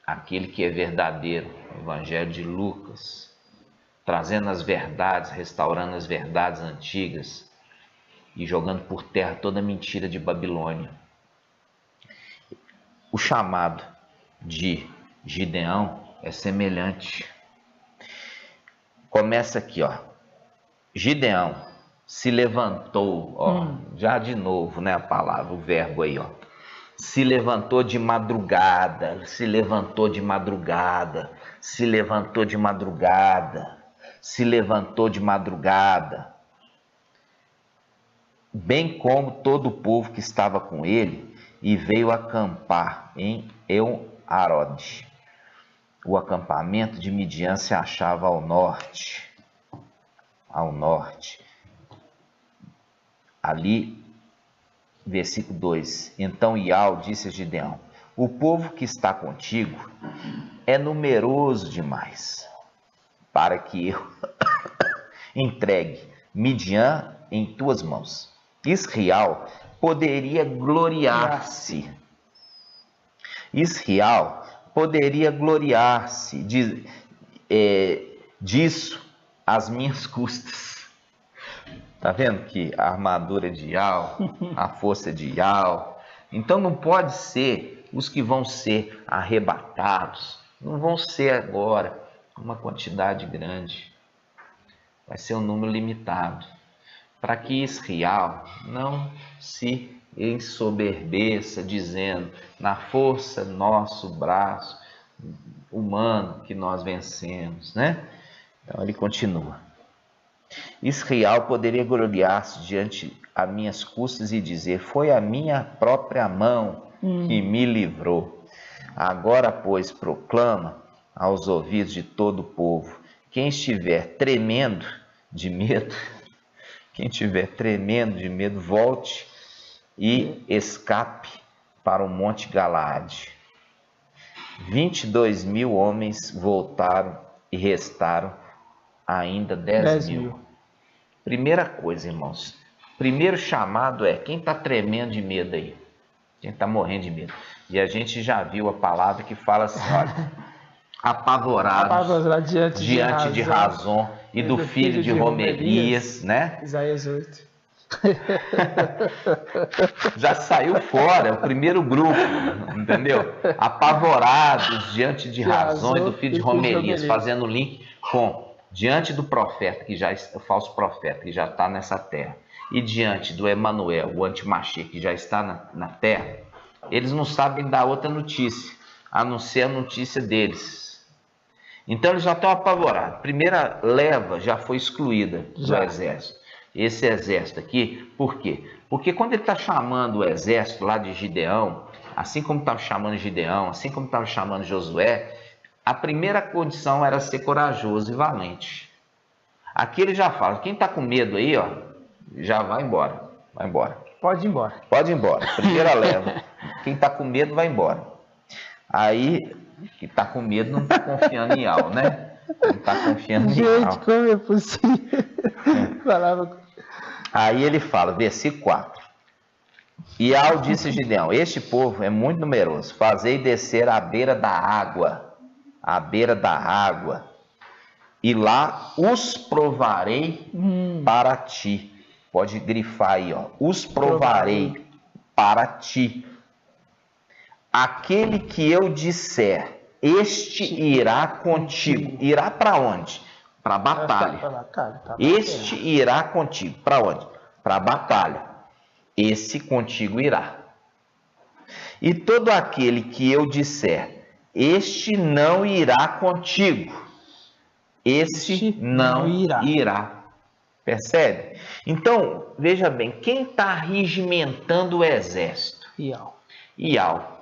aquele que é verdadeiro, o Evangelho de Lucas, trazendo as verdades, restaurando as verdades antigas e jogando por terra toda a mentira de Babilônia. O chamado de Gideão é semelhante. Começa aqui, ó. Gideão se levantou, ó, já de novo, né, a palavra, o verbo aí, ó. Se levantou de madrugada, se levantou de madrugada, se levantou de madrugada, se levantou de madrugada, bem como todo o povo que estava com ele, e veio acampar em El-Arode. O acampamento de Midian se achava ao norte. Ali, versículo 2. Então Ial disse a Gideão: o povo que está contigo é numeroso demais para que eu entregue Midian em tuas mãos. Israel poderia gloriar-se. Disso às minhas custas. Tá vendo que a armadura de Ial, a força de Ial. Então não pode ser os que vão ser arrebatados. Não vão ser agora uma quantidade grande. Vai ser um número limitado. Para que Israel não se ensoberbeça, dizendo, na força nosso braço humano que nós vencemos, né? Então ele continua. Israel poderia gloriar-se diante a minhas custas e dizer: foi a minha própria mão que me livrou. Agora, pois, proclama aos ouvidos de todo o povo: quem estiver tremendo de medo, volte e escape para o Monte Galaade. 22.000 homens voltaram e restaram ainda 10.000. Primeira coisa, irmãos. Primeiro chamado é quem está tremendo de medo aí. Quem está morrendo de medo. E a gente já viu a palavra que fala assim, olha, apavorados diante de Razon e do filho de Romelias, né? Isaías 8. Já saiu fora, é o primeiro grupo, entendeu? Apavorados diante de razões do filho de Romelias, fazendo link com diante do profeta, o falso profeta que já está nessa terra, e diante do Emanuel, o antimachia que já está na terra, eles não sabem dar outra notícia, a não ser a notícia deles. Então eles já estão apavorados. A primeira leva já foi excluída do exército. Esse exército aqui, por quê? Porque quando ele está chamando o exército lá de Gideão, assim como estava chamando Gideão, assim como estava chamando Josué, a primeira condição era ser corajoso e valente. Aqui ele já fala, quem está com medo aí, ó, já vai embora. Vai embora. Pode ir embora. Pode ir embora. Primeira leva. Quem está com medo vai embora. Aí, quem está com medo não está confiando em Al, né? Não está confiando em Al. Gente, como é possível? Falava... Aí ele fala, versículo 4. E Al disse a Gideão, este povo é muito numeroso, fazei descer à beira da água, e lá os provarei para ti. Pode grifar aí, ó. Os provarei para ti. Aquele que eu disser, este irá contigo. Irá para onde? Para a batalha. Este irá contigo. Para onde? Para a batalha. Esse contigo irá. E todo aquele que eu disser, este não irá contigo. Esse não irá. Percebe? Então, veja bem, quem está regimentando o exército? Ial.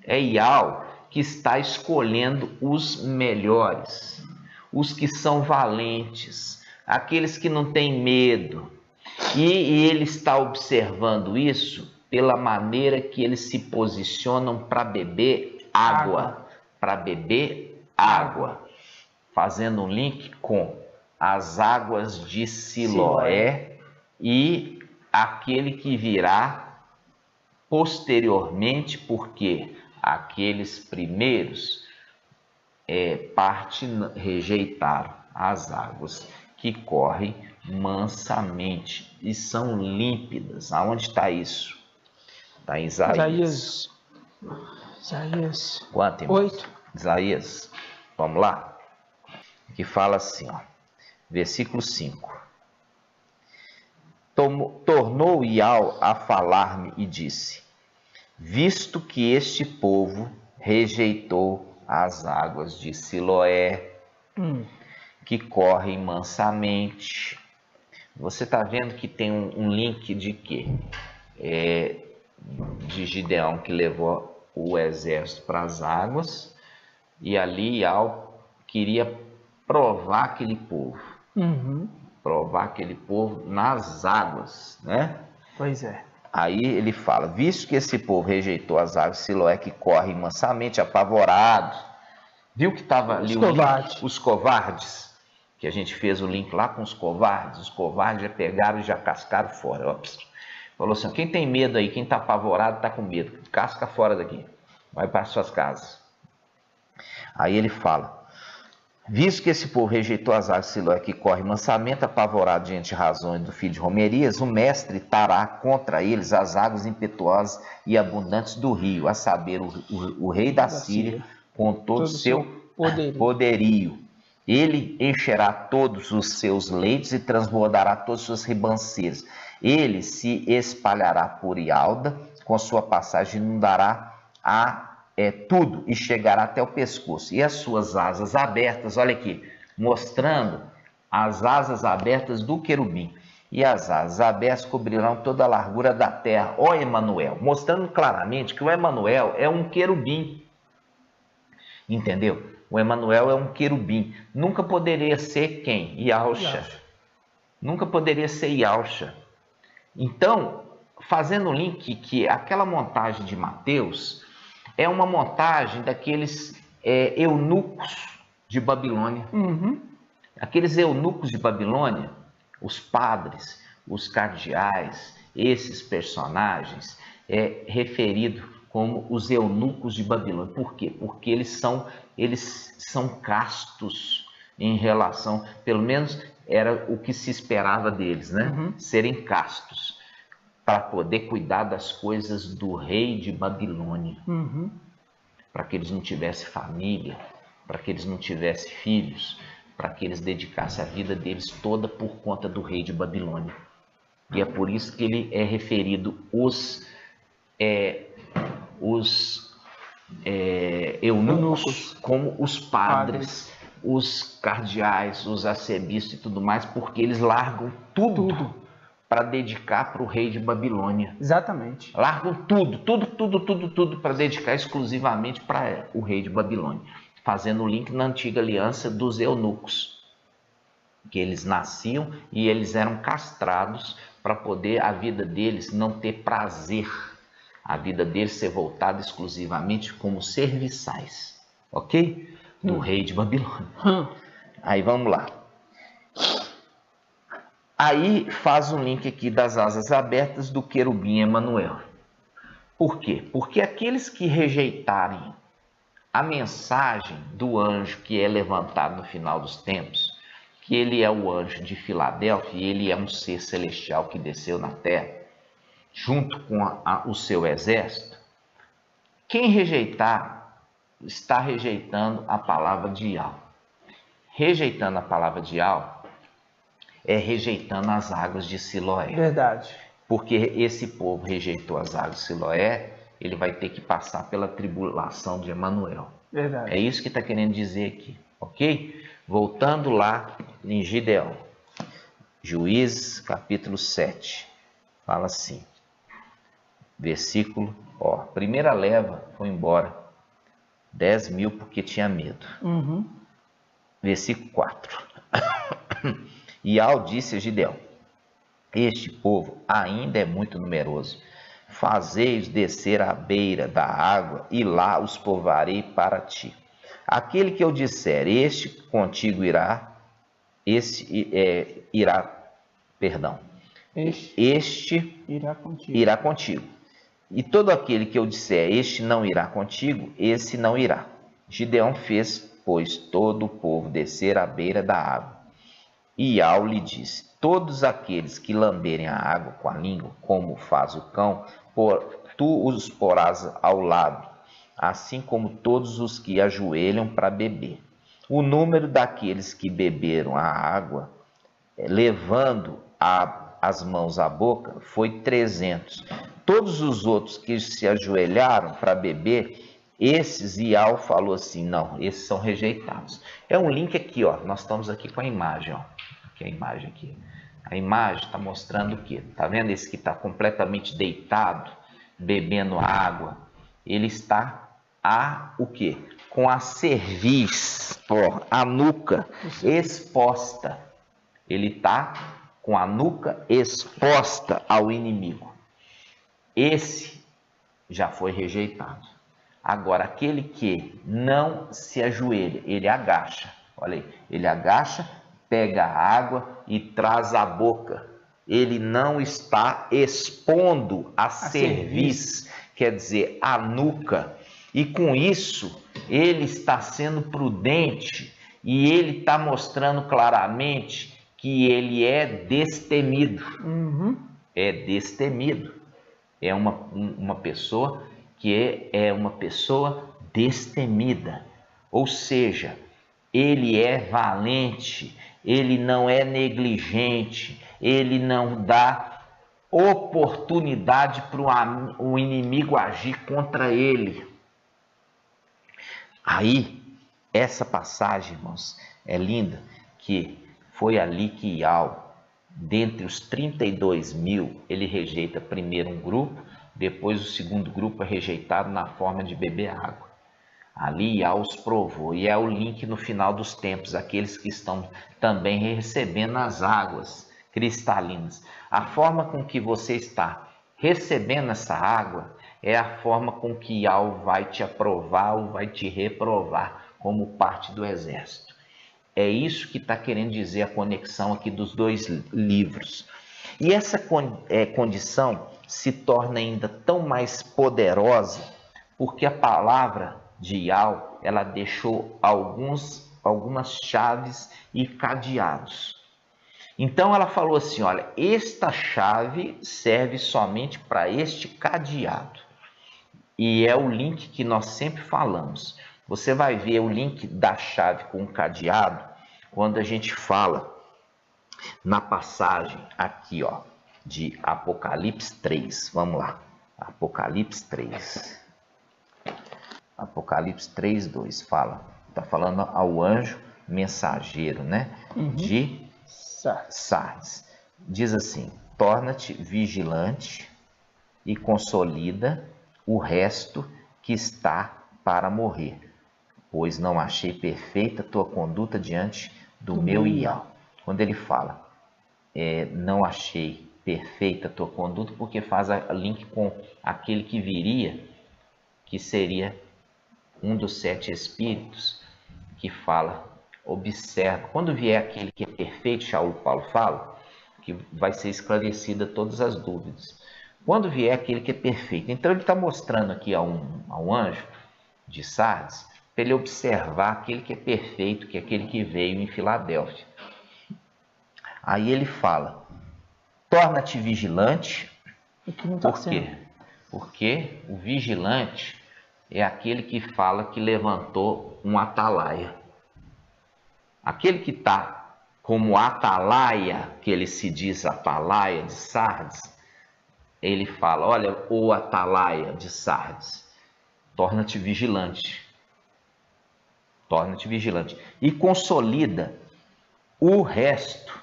É Ial que está escolhendo os melhores, os que são valentes, aqueles que não têm medo. E ele está observando isso pela maneira que eles se posicionam para beber água. Para beber água. Fazendo um link com as águas de Siloé e aquele que virá posteriormente, porque aqueles primeiros rejeitaram as águas que correm mansamente e são límpidas. Aonde está isso? Está em Isaías. Quanto, irmãos? 8. Isaías. Vamos lá? Que fala assim, ó. Versículo 5. Tornou Ial a falar-me e disse, visto que este povo rejeitou as águas de Siloé, que correm mansamente. Você está vendo que tem um link de quê? De Gideão, que levou o exército para as águas, e ali Ial queria provar aquele povo. Provar aquele povo nas águas, né? Pois é. Aí ele fala, visto que esse povo rejeitou as águas de Siloé, que correm mansamente, apavorados. Viu que estava ali os covardes? Que a gente fez o link lá com os covardes já pegaram e já cascaram fora. Ops. Falou assim, quem tem medo aí, quem está apavorado, está com medo, casca fora daqui, vai para suas casas. Aí ele fala, visto que esse povo rejeitou as águas de Siloé, que corre mansamente, apavorado diante de razões do filho de Romelias, o mestre tará contra eles as águas impetuosas e abundantes do rio, a saber, o rei da Síria, com todo o seu poderio. Ele encherá todos os seus leitos e transbordará todas as suas ribanceiras. Ele se espalhará por Ialda, com sua passagem inundará tudo e chegará até o pescoço. E as suas asas abertas, olha aqui, mostrando as asas abertas do querubim. E as asas abertas cobrirão toda a largura da terra, ó Emanuel, mostrando claramente que o Emanuel é um querubim. Entendeu? O Emanuel é um querubim. Nunca poderia ser quem? Yahshua. Nunca poderia ser Yahshua. Então, fazendo o link que aquela montagem de Mateus é uma montagem daqueles eunucos de Babilônia. Aqueles eunucos de Babilônia, os padres, os cardeais, esses personagens é referido como os eunucos de Babilônia. Por quê? Porque eles são castos em relação, pelo menos era o que se esperava deles, né? Serem castos, para poder cuidar das coisas do rei de Babilônia, para que eles não tivessem família, para que eles não tivessem filhos, para que eles dedicassem a vida deles toda por conta do rei de Babilônia. E é por isso que ele é referido os eunucos como os padres, os cardeais, os arcebispos e tudo mais, porque eles largam tudo para dedicar para o rei de Babilônia. Exatamente. Largam tudo para dedicar exclusivamente para o rei de Babilônia, fazendo o link na antiga aliança dos eunucos, que eles nasciam e eles eram castrados para poder a vida deles não ter prazer, a vida deles ser voltada exclusivamente como serviçais, ok? Do rei de Babilônia. Aí vamos lá. Aí faz um link aqui das asas abertas do querubim Emanuel. Por quê? Porque aqueles que rejeitarem a mensagem do anjo que é levantado no final dos tempos, que ele é o anjo de Filadélfia, e ele é um ser celestial que desceu na terra, junto com o seu exército, quem rejeitar, está rejeitando a palavra de Yahweh. Rejeitando a palavra de Yahweh, é rejeitando as águas de Siloé. Verdade. Porque esse povo rejeitou as águas de Siloé, ele vai ter que passar pela tribulação de Emanuel. Verdade. É isso que está querendo dizer aqui, ok? Voltando lá em Gideão, Juízes capítulo 7, fala assim, versículo, primeira leva foi embora, 10.000 porque tinha medo. Versículo 4. E Al disse a Gideão, este povo ainda é muito numeroso, fazei-os descer à beira da água e lá os povoarei para ti. Aquele que eu disser, este contigo irá, este irá contigo. E todo aquele que eu disser, este não irá contigo, esse não irá. Gideão fez, pois, todo o povo descer à beira da água. E Al lhe disse, todos aqueles que lamberem a água com a língua, como faz o cão, tu os porás ao lado, assim como todos os que ajoelham para beber. O número daqueles que beberam a água, levando as mãos à boca, foi 300. Todos os outros que se ajoelharam para beber, esses, Ial falou assim, não, esses são rejeitados. É um link aqui, nós estamos aqui com a imagem, aqui a imagem aqui. A imagem está mostrando o quê? Está vendo esse que está completamente deitado, bebendo água? Ele está o quê? Com a cerviz, a nuca exposta. Ele está com a nuca exposta ao inimigo. Esse já foi rejeitado. Agora, aquele que não se ajoelha, ele agacha. Olha aí, ele agacha, pega a água e traz à boca. Ele não está expondo a cerviz, quer dizer, a nuca. E com isso, ele está sendo prudente e ele está mostrando claramente que ele é destemido. É destemido. É uma pessoa que é uma pessoa destemida. Ou seja, ele é valente, ele não é negligente, ele não dá oportunidade para o inimigo agir contra ele. Aí, essa passagem, irmãos, é linda, que foi ali que Ial, dentre os 32.000, ele rejeita primeiro um grupo, depois o segundo grupo é rejeitado na forma de beber água. Ali Ial os provou, e é o link no final dos tempos, aqueles que estão também recebendo as águas cristalinas. A forma com que você está recebendo essa água é a forma com que Ial vai te aprovar ou vai te reprovar como parte do exército. É isso que está querendo dizer a conexão aqui dos dois livros. E essa condição se torna ainda tão mais poderosa porque a palavra de Ial, ela deixou algumas chaves e cadeados. Então ela falou assim, olha, esta chave serve somente para este cadeado. E é o link que nós sempre falamos. Você vai ver o link da chave com o cadeado quando a gente fala na passagem aqui, ó, de Apocalipse 3. Vamos lá. Apocalipse 3. Apocalipse 3, 2. Fala. Está falando ao anjo mensageiro, né? De Sardes. Diz assim: torna-te vigilante e consolida o resto que está para morrer, pois não achei perfeita tua conduta diante do meu Ial. Quando ele fala, não achei perfeita tua conduta, porque faz a link com aquele que viria, que seria um dos 7 espíritos, que fala, observa, quando vier aquele que é perfeito, Shaul Paulo fala, que vai ser esclarecida todas as dúvidas. Quando vier aquele que é perfeito. Então ele está mostrando aqui a um anjo de Sardes, para ele observar aquele que é perfeito, que é aquele que veio em Filadélfia. Aí ele fala, torna-te vigilante. Por quê? Porque o vigilante é aquele que fala que levantou um atalaia. Aquele que está como atalaia, que ele se diz atalaia de Sardes, ele fala, olha, o atalaia de Sardes, torna-te vigilante. Torna-te vigilante. E consolida o resto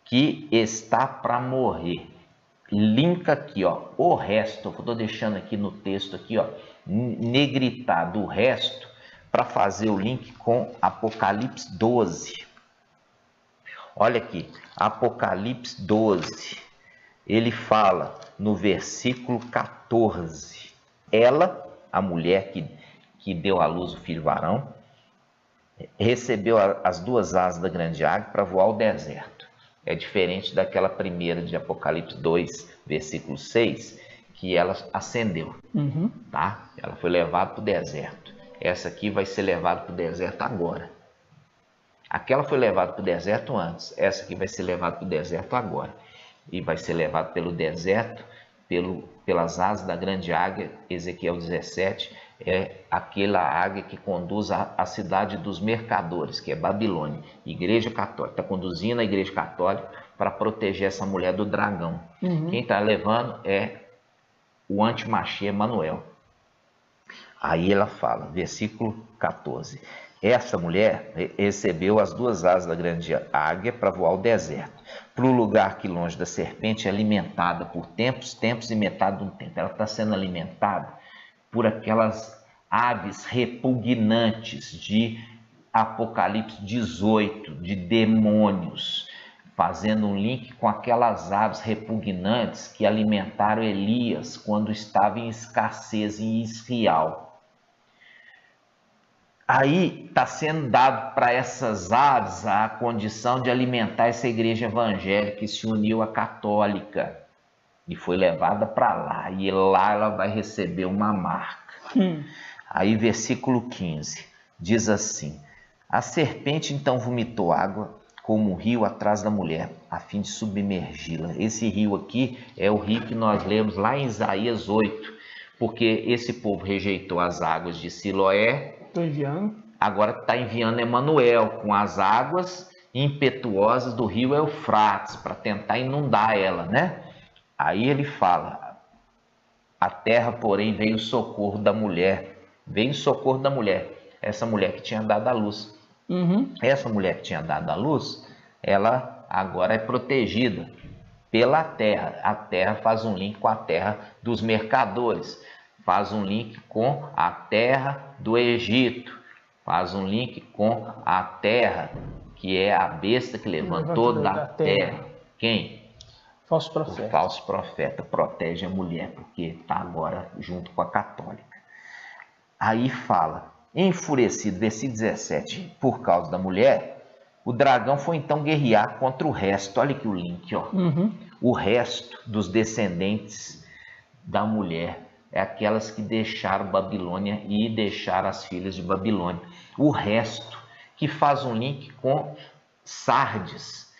que está para morrer. Linka aqui, ó, o resto, que eu estou deixando aqui no texto, aqui, ó, negritado o resto, para fazer o link com Apocalipse 12. Olha aqui, Apocalipse 12, ele fala no versículo 14, ela, a mulher que deu à luz o filho varão, recebeu as 2 asas da grande águia para voar ao deserto. É diferente daquela primeira de Apocalipse 2, versículo 6, que ela ascendeu, tá? Ela foi levada para o deserto. Essa aqui vai ser levada para o deserto agora. Aquela foi levada para o deserto antes, essa aqui vai ser levada para o deserto agora. E vai ser levada pelo deserto, pelas asas da grande águia, Ezequiel 17, é aquela águia que conduz a cidade dos mercadores, que é Babilônia, Igreja Católica, está conduzindo a Igreja Católica para proteger essa mulher do dragão. Quem está levando é o antimachia Emanuel. Aí ela fala, versículo 14, essa mulher recebeu as 2 asas da grande águia para voar ao deserto, para o lugar que longe da serpente é alimentada por tempos e metade de um tempo. Ela está sendo alimentada por aquelas aves repugnantes de Apocalipse 18, de demônios, fazendo um link com aquelas aves repugnantes que alimentaram Elias quando estava em escassez em Israel. Aí está sendo dado para essas aves a condição de alimentar essa igreja evangélica que se uniu à católica e foi levada para lá. E lá ela vai receber uma marca. Aí versículo 15 diz assim, a serpente então vomitou água como um rio atrás da mulher, a fim de submergi-la. Esse rio aqui é o rio que nós lemos lá em Isaías 8, porque esse povo rejeitou as águas de Siloé. Agora está enviando Emanuel com as águas impetuosas do rio Eufrates para tentar inundar ela, né? Aí ele fala, a terra, porém, veio o socorro da mulher. Veio o socorro da mulher. Essa mulher que tinha dado à luz. Essa mulher que tinha dado à luz, ela agora é protegida pela terra. A terra faz um link com a terra dos mercadores. Faz um link com a terra do Egito, faz um link com a terra que é a besta que levantou da terra. Quem? Falso profeta. O falso profeta protege a mulher, porque está agora junto com a católica. Aí fala, enfurecido, versículo 17, por causa da mulher, o dragão foi então guerrear contra o resto. Olha aqui o link, ó. O resto dos descendentes da mulher. É aquelas que deixaram Babilônia e deixaram as filhas de Babilônia. O resto, que faz um link com Sardes.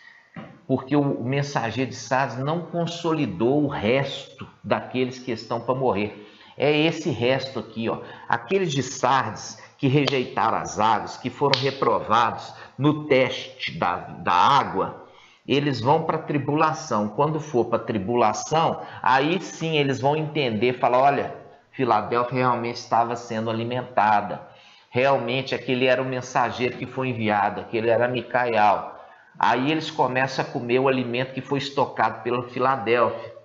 porque o mensageiro de Sardes não consolidou o resto daqueles que estão para morrer. É esse resto aqui, ó. Aqueles de Sardes que rejeitaram as águas, que foram reprovados no teste da água, eles vão para a tribulação. Quando for para a tribulação, aí sim eles vão entender, falar, olha, Filadélfia realmente estava sendo alimentada. Realmente aquele era o mensageiro que foi enviado, aquele era Micael. Aí eles começam a comer o alimento que foi estocado pela Filadélfia.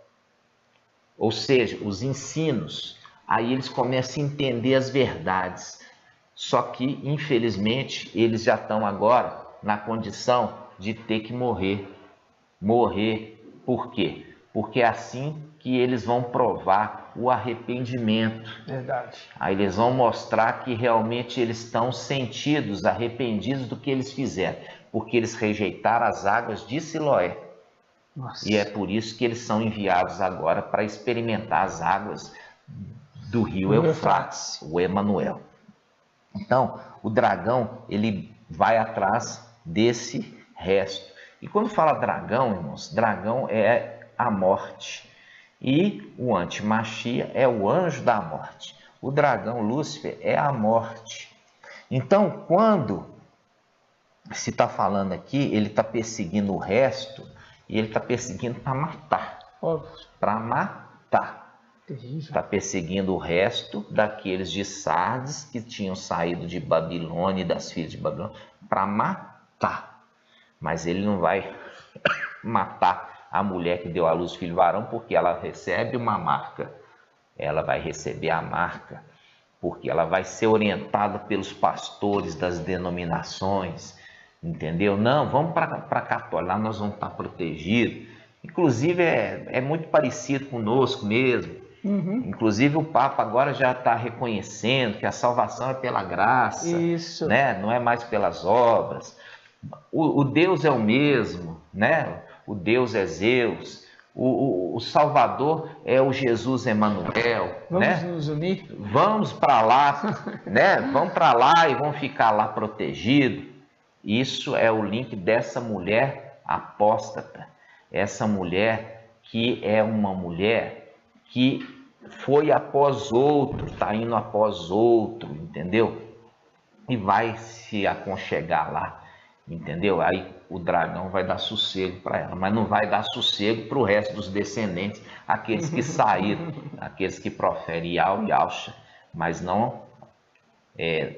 Ou seja, os ensinos. Aí eles começam a entender as verdades. Só que, infelizmente, eles já estão agora na condição de ter que morrer. Morrer. Por quê? Porque é assim que eles vão provar o arrependimento. Verdade. Aí eles vão mostrar que realmente eles estão sentidos, arrependidos do que eles fizeram. Porque eles rejeitaram as águas de Siloé. Nossa. E é por isso que eles são enviados agora para experimentar as águas do rio Eufrates, o Emanuel. Então, o dragão, ele vai atrás desse resto. E quando fala dragão, irmãos, dragão é a morte. E o antimachia é o anjo da morte. O dragão Lúcifer é a morte. Então, quando se está falando aqui, ele está perseguindo o resto, e ele está perseguindo para matar. Para matar. Está perseguindo o resto daqueles de Sardes que tinham saído de Babilônia e das filhas de Babilônia para matar. Mas ele não vai matar a mulher que deu à luz filho varão, porque ela recebe uma marca. Ela vai receber a marca, porque ela vai ser orientada pelos pastores das denominações, entendeu? Não, vamos para a católica, lá nós vamos estar protegidos. Inclusive é muito parecido conosco mesmo. Uhum. Inclusive o Papa agora já está reconhecendo que a salvação é pela graça. Isso. Né? Não é mais pelas obras. O Deus é o mesmo, né? O Deus é Zeus. O Salvador é o Jesus Emanuel. Vamos, né? Nos unir? Vamos para lá, né? Vamos para lá e vamos ficar lá protegidos. Isso é o link dessa mulher apóstata. Essa mulher que é uma mulher que foi após outro, está indo após outro, entendeu? E vai se aconchegar lá, entendeu? Aí o dragão vai dar sossego para ela, mas não vai dar sossego para o resto dos descendentes, aqueles que saíram, aqueles que proferem Ial e Alcha, mas não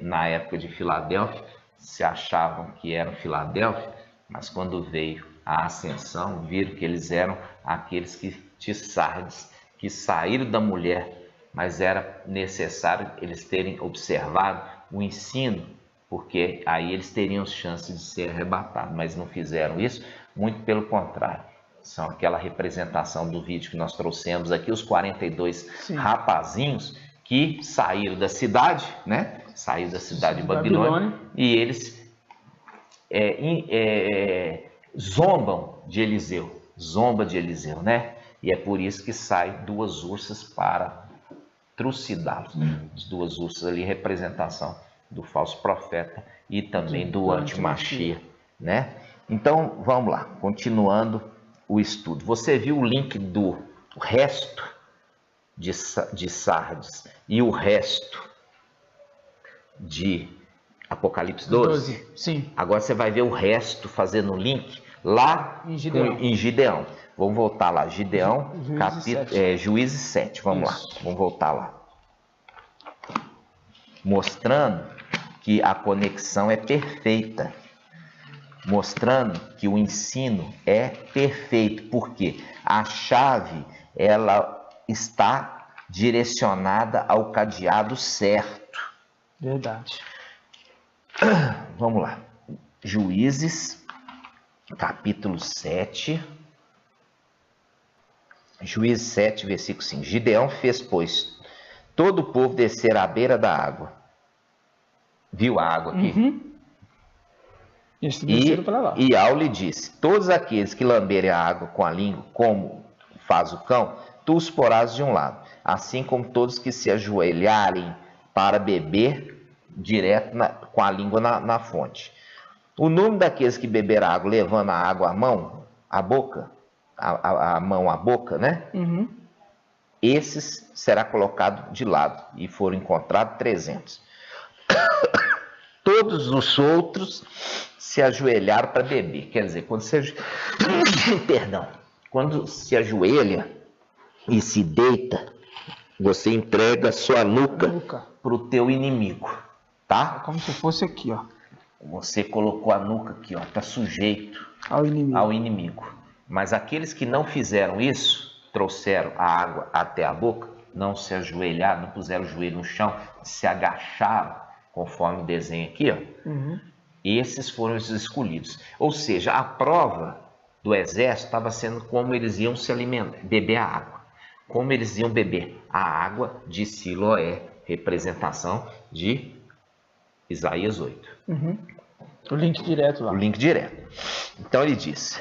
na época de Filadélfia, se achavam que eram Filadélfia, mas quando veio a ascensão, viram que eles eram aqueles de Sardes, que saíram da mulher, mas era necessário eles terem observado o ensino, porque aí eles teriam chance de ser arrebatados, mas não fizeram isso, muito pelo contrário. São aquela representação do vídeo que nós trouxemos aqui, os 42 Sim. rapazinhos que saíram da cidade, né? Saíram da cidade de Babilônia, e eles zombam de Eliseu, né? E é por isso que saem duas ursas para trucidá-los. As duas ursas ali, representação do falso profeta e também do antimachia, né? Então, vamos lá, continuando o estudo. Você viu o link do resto de Sardes e o resto de Apocalipse 12? Sim. Agora você vai ver o resto fazendo link lá em Gideão. Vamos voltar lá, Gideão, Juízes 7. Vamos lá, vamos voltar lá. Mostrando que a conexão é perfeita. Mostrando que o ensino é perfeito. Porque a chave, ela está direcionada ao cadeado certo. Verdade. Vamos lá. Juízes, capítulo 7. Juízes 7, versículo 5. Gideão fez, pois, todo o povo descer à beira da água. Viu a água aqui? Uhum. E Al lhe disse: todos aqueles que lamberem a água com a língua, como faz o cão, tu os porás de um lado, assim como todos que se ajoelharem para beber direto com a língua na fonte. O número daqueles que beberam água levando a água à mão a boca, a mão à boca, né? Uhum. Esses será colocado de lado e foram encontrados 300. Todos os outros se ajoelharam para beber. Quer dizer, quando você perdão, quando se ajoelha e se deita, você entrega a sua nuca para o teu inimigo, tá? É como se fosse aqui, ó. Você colocou a nuca aqui, ó, tá sujeito ao inimigo. Mas aqueles que não fizeram isso, trouxeram a água até a boca, não se ajoelharam, não puseram o joelho no chão, se agacharam, conforme o desenho aqui, ó. Uhum. Esses foram os escolhidos. Ou seja, a prova do exército estava sendo como eles iam se alimentar, beber a água. Como eles iam beber a água de Siloé, representação de Isaías 8. Uhum. O link direto lá. O link direto. Então ele diz,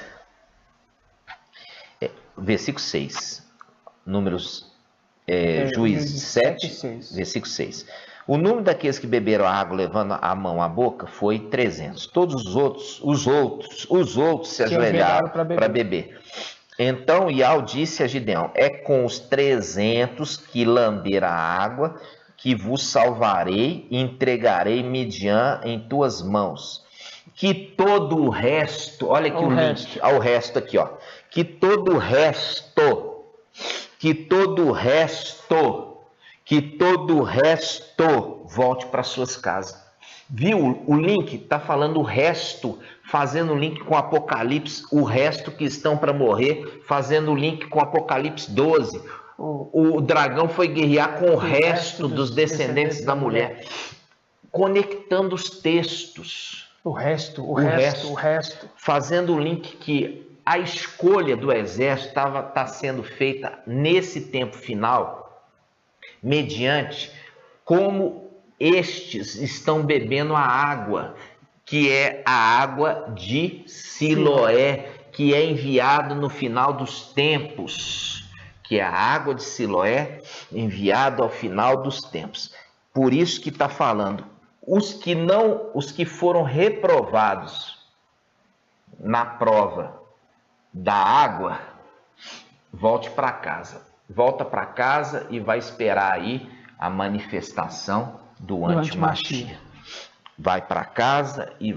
versículo 6, Números, Juízes 7, versículo 6. O número daqueles que beberam a água levando a mão à boca foi 300. Todos os outros se ajoelharam para beber. Então Ial disse a Gideão, é com os 300 que lamber a água que vos salvarei e entregarei Midian em tuas mãos. Que todo o resto, olha aqui o link, ao resto aqui, ó. Que todo o resto volte para suas casas. Viu? O link está falando o resto, fazendo link com Apocalipse, o resto que estão para morrer, fazendo link com Apocalipse 12. O dragão foi guerrear com o resto dos descendentes da mulher. Conectando os textos. O resto. Fazendo o link que a escolha do exército está sendo feita nesse tempo final, mediante como estes estão bebendo a água, que é a água de Siloé, que é enviado no final dos tempos, que é a água de Siloé enviado ao final dos tempos. Por isso que está falando, os que foram reprovados na prova da água, volta para casa e vai esperar aí a manifestação do anti-Mashiach. Vai para casa e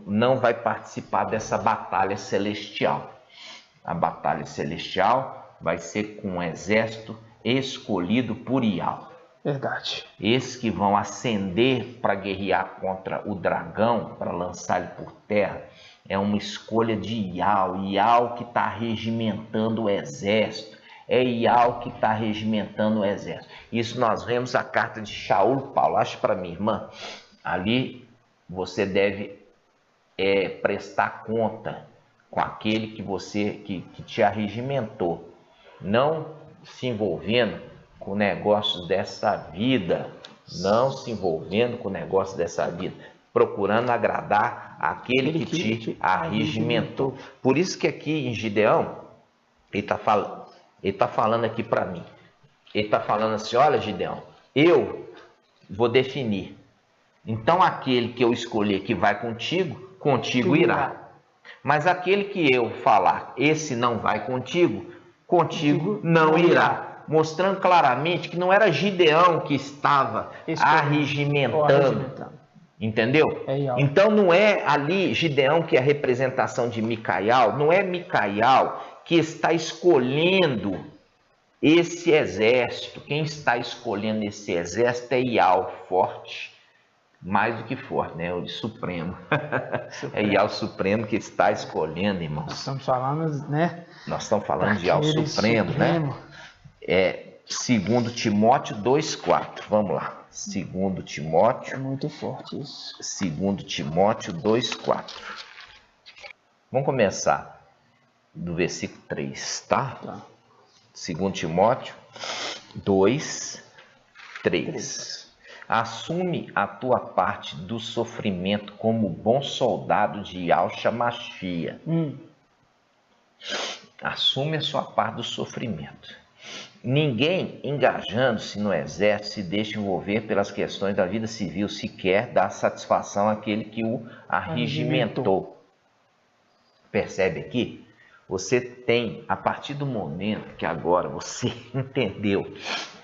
não vai participar dessa batalha celestial. A batalha celestial vai ser com um exército escolhido por Ial. Verdade. Esses que vão ascender para guerrear contra o dragão, para lançar ele por terra, é uma escolha de Ial que está regimentando o exército. É Ial que está regimentando o exército. Isso nós vemos a carta de Shaul Paulo. Acho para mim, irmã, ali você deve prestar conta com aquele que te arregimentou, não se envolvendo com negócios dessa vida, procurando agradar aquele que te arregimentou. Por isso que aqui em Gideão, ele está falando aqui para mim. Ele está falando assim, olha Gideão, eu vou definir. Então aquele que eu escolher que vai contigo irá. Mas aquele que eu falar, esse não vai contigo não irá. Mostrando claramente que não era Gideão que estava arregimentando. Entendeu? Então não é ali Gideão que é a representação de Micaial, não é Micaial que está escolhendo esse exército. Quem está escolhendo esse exército é Ial, forte, mais do que forte, né? O Supremo. É Ial Supremo que está escolhendo, irmãos. Nós estamos falando, né? Nós estamos falando de Ial Supremo, né? 2 Timóteo 2,4. Vamos lá. 2 Timóteo. É muito forte isso. 2 Timóteo 2,4. Vamos começar do versículo 3, tá? 2 Timóteo 2:3. Assume a tua parte do sofrimento como bom soldado de Yahshua Mashiach. Assume a sua parte do sofrimento. Ninguém engajando-se no exército se deixa envolver pelas questões da vida civil, sequer dá satisfação àquele que o arregimentou. Percebe aqui Você tem, a partir do momento que agora você entendeu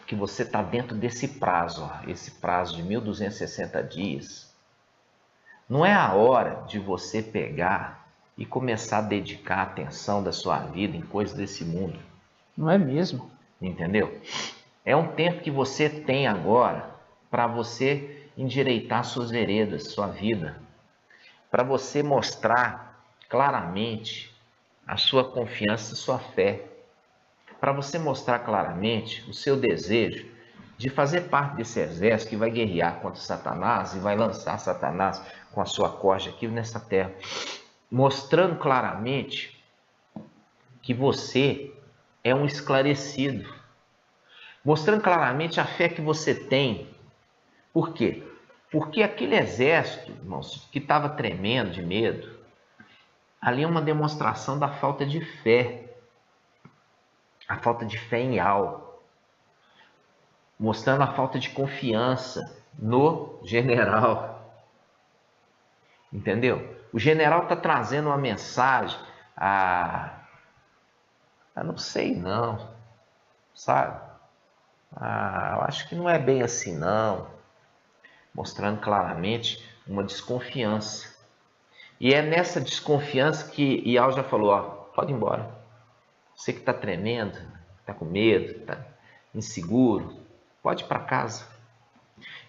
que você está dentro desse prazo, ó, esse prazo de 1.260 dias, não é a hora de você pegar e começar a dedicar a atenção da sua vida em coisas desse mundo. Não é mesmo? Entendeu? É um tempo que você tem agora para você endireitar suas veredas, sua vida, para você mostrar claramente a sua confiança, a sua fé, para você mostrar claramente o seu desejo de fazer parte desse exército que vai guerrear contra Satanás e vai lançar Satanás com a sua corda aqui nessa terra, mostrando claramente que você é um esclarecido, mostrando claramente a fé que você tem. Por quê? Porque aquele exército, irmãos, que estava tremendo de medo, ali é uma demonstração da falta de fé, a falta de fé em algo, mostrando a falta de confiança no general. Entendeu? O general está trazendo uma mensagem, não sei não, sabe? Eu acho que não é bem assim não, mostrando claramente uma desconfiança. E é nessa desconfiança que Ial já falou, ó, pode ir embora. Você que está tremendo, está com medo, está inseguro, pode ir para casa.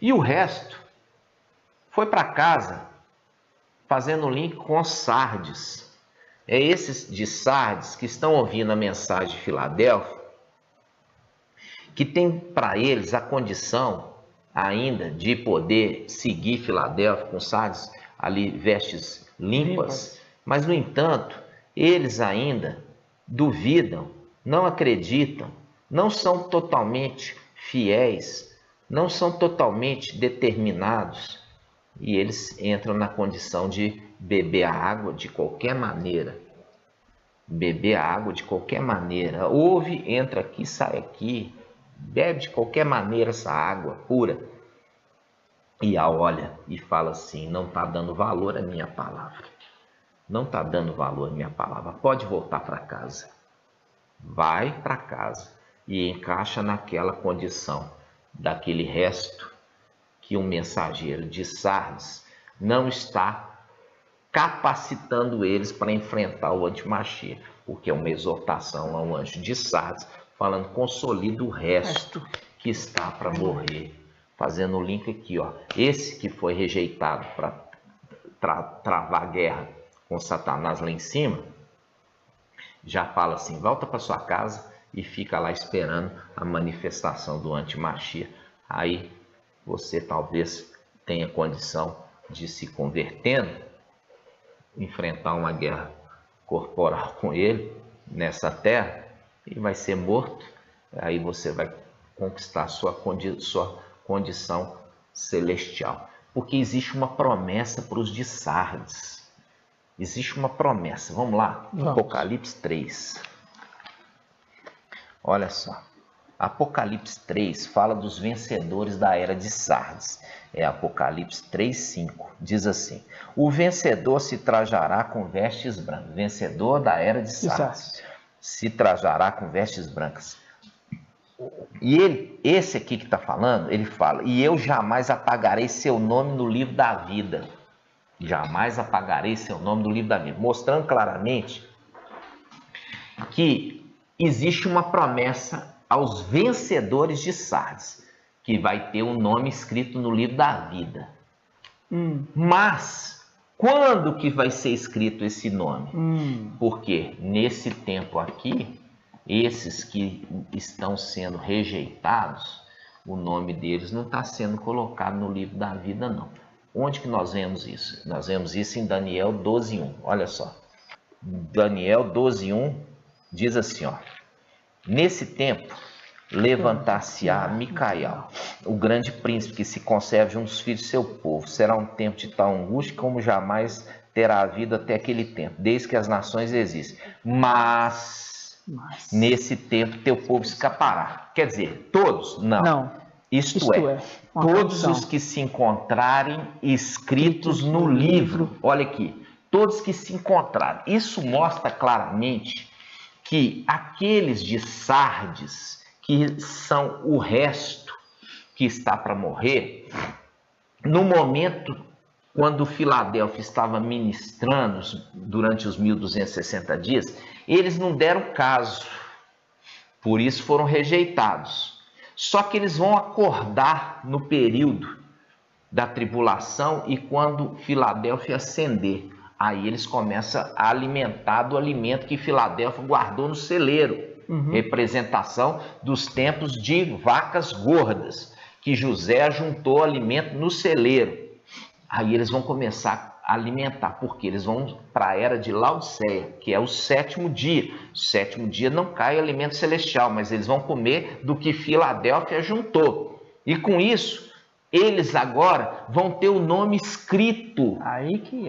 E o resto foi para casa fazendo link com os Sardes. É esses de Sardes que estão ouvindo a mensagem de Filadélfia, que tem para eles a condição ainda de poder seguir Filadélfia com Sardes, ali vestes limpas, mas no entanto, eles ainda duvidam, não acreditam, não são totalmente fiéis, não são totalmente determinados, e eles entram na condição de beber a água de qualquer maneira. Beber a água de qualquer maneira. Ouve, entra aqui, sai aqui, bebe de qualquer maneira essa água pura. E olha e fala assim, não está dando valor à minha palavra. Não está dando valor à minha palavra. Pode voltar para casa. Vai para casa e encaixa naquela condição daquele resto que um mensageiro de Sardes não está capacitando eles para enfrentar o antimachia, porque é uma exortação a um anjo de Sardes, falando consolida o resto que está para morrer, fazendo o link aqui, ó, esse que foi rejeitado para travar a guerra com Satanás lá em cima, já fala assim, volta para sua casa e fica lá esperando a manifestação do antimachia. Aí você talvez tenha condição de se convertendo, enfrentar uma guerra corporal com ele nessa terra e vai ser morto. Aí você vai conquistar sua condição celestial. Porque existe uma promessa para os de Sardes. Existe uma promessa. Vamos lá, Apocalipse 3. Olha só. Apocalipse 3 fala dos vencedores da era de Sardes. É Apocalipse 3:5. Diz assim: o vencedor se trajará com vestes brancas. Vencedor da era de Sardes se trajará com vestes brancas. E esse aqui que está falando, ele fala: e eu jamais apagarei seu nome no livro da vida. Jamais apagarei seu nome do livro da vida. Mostrando claramente que existe uma promessa aos vencedores de Sardes, que vai ter um nome escrito no livro da vida. Mas, quando que vai ser escrito esse nome? Porque nesse tempo aqui, esses que estão sendo rejeitados, o nome deles não está sendo colocado no livro da vida, não. Onde que nós vemos isso? Nós vemos isso em Daniel 12:1. Olha só. Daniel 12:1 diz assim, ó. Nesse tempo, levantar-se-á Micael, o grande príncipe que se conserva junto dos filhos de seu povo. Será um tempo de tal angústia como jamais terá havido até aquele tempo, desde que as nações existem. Mas nesse tempo teu povo escapará. Quer dizer, todos? Não. Isto é, todos os que se encontrarem escritos no livro. Olha aqui. todos que se encontraram. Isso mostra claramente que aqueles de Sardes, que são o resto que está para morrer, no momento quando Filadélfia estava ministrando durante os 1260 dias, eles não deram caso, por isso foram rejeitados. Só que eles vão acordar no período da tribulação e quando Filadélfia ascender, aí eles começam a alimentar do alimento que Filadélfia guardou no celeiro, representação dos tempos de vacas gordas, que José juntou alimento no celeiro. Aí eles vão começar a alimentar, porque eles vão para a era de Laodiceia, que é o 7º dia. O 7º dia não cai alimento celestial, mas eles vão comer do que Filadélfia juntou. E com isso, eles agora vão ter o nome escrito.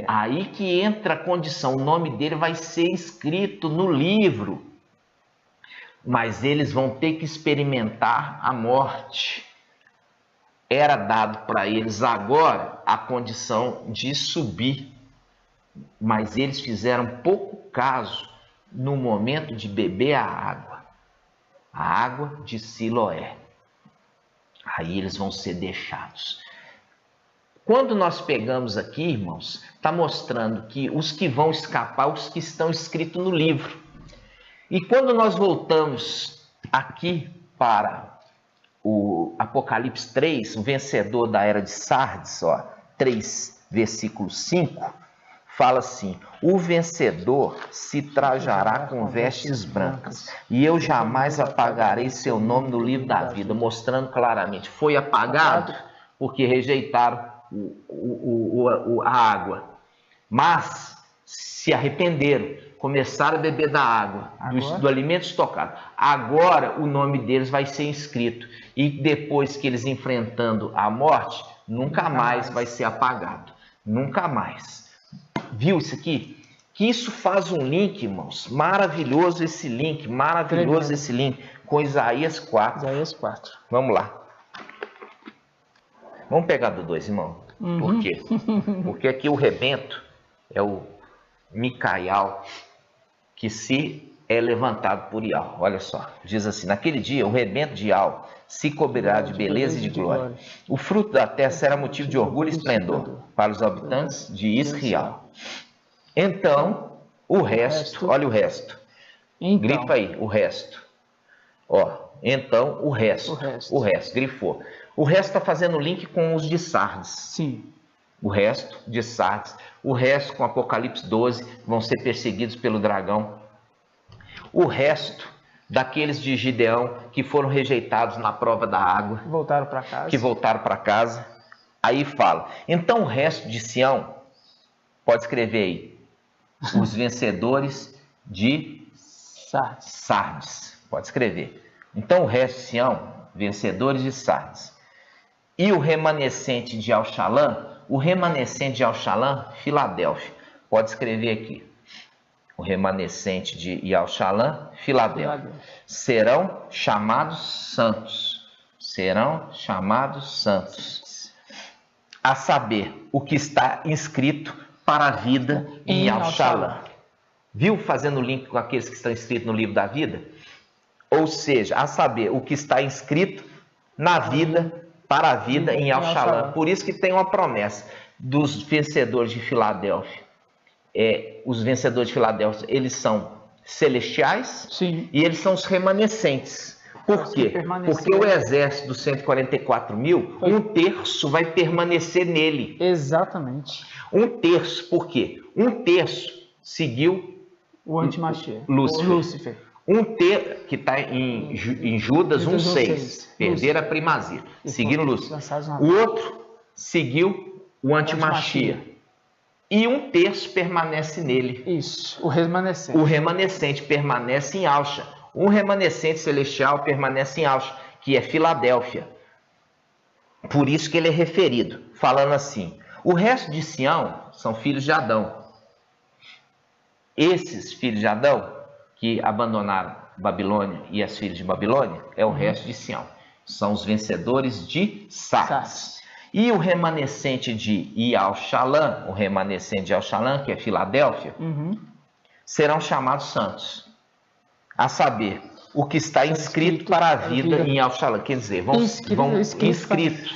Aí que entra a condição, o nome dele vai ser escrito no livro. Mas eles vão ter que experimentar a morte. Era dado para eles agora a condição de subir, mas eles fizeram pouco caso no momento de beber a água de Siloé. Aí eles vão ser deixados. Quando nós pegamos aqui, irmãos, está mostrando que os que vão escapar, os que estão escritos no livro. E quando nós voltamos aqui para o Apocalipse 3, o vencedor da era de Sardes, 3, versículo 5, fala assim: o vencedor se trajará com vestes brancas, e eu jamais apagarei seu nome no livro da vida, mostrando claramente, foi apagado porque rejeitaram a água, mas se arrependeram, começaram a beber da água, do alimento estocado. Agora o nome deles vai ser inscrito. E depois que eles enfrentando a morte, nunca mais vai ser apagado. Nunca mais. Viu isso aqui? Que isso faz um link, irmãos. Maravilhoso esse link. Maravilhoso esse link com Isaías 4. Isaías 4. Vamos lá. Vamos pegar do 2, irmão. Por quê? Porque aqui o rebento é o Micaial, que se é levantado por Ial. Olha só, diz assim: naquele dia o rebento de Ial se cobrirá de beleza e de glória. O fruto da terra será motivo de orgulho e esplendor para os habitantes de Israel. Então, o resto, olha o resto. Grifa aí, o resto. Então, o resto, grifou. O resto está fazendo link com os de Sardes. Sim. O resto de Sardes, o resto com Apocalipse 12 vão ser perseguidos pelo dragão. O resto daqueles de Gideão que foram rejeitados na prova da água, que voltaram para casa. Aí fala: então o resto de Sião, pode escrever aí, os vencedores de Sardes, pode escrever. Então o resto de Sião, vencedores de Sardes. E o remanescente de Al-Shalom, Filadélfia. Pode escrever aqui. O remanescente de Al-Shalom, Filadélfia. Serão chamados santos. A saber, o que está inscrito para a vida em Al-Shalom. Viu? Fazendo link com aqueles que estão inscritos no livro da vida? Ou seja, a saber, o que está inscrito na vida, para a vida em Al-Shalom. Por isso que tem uma promessa dos vencedores de Filadélfia. Os vencedores de Filadélfia, eles são celestiais. Sim. E eles são os remanescentes. Por quê? Porque o exército dos 144 mil, um terço vai permanecer nele. Exatamente. Um terço, por quê? Um terço seguiu o Antimachia, Lúcifer. Que está em Judas 1,6. Perderam a primazia. Seguiram Lúcifer. O outro seguiu o Antimachia. E um terço permanece nele. Isso, o remanescente. O remanescente permanece em Alcha. Um remanescente celestial permanece em Alcha, que é Filadélfia. Por isso que ele é referido, falando assim: o resto de Sião são filhos de Adão. Esses filhos de Adão que abandonaram Babilônia e as filhas de Babilônia, é o resto de Sião. São os vencedores de Sardes. E o remanescente de Ial-Shalã, o remanescente de Ial-Shalã, que é Filadélfia, serão chamados santos. A saber, o que está inscrito para a vida em Ial-Shalã. Quer dizer, vão inscrito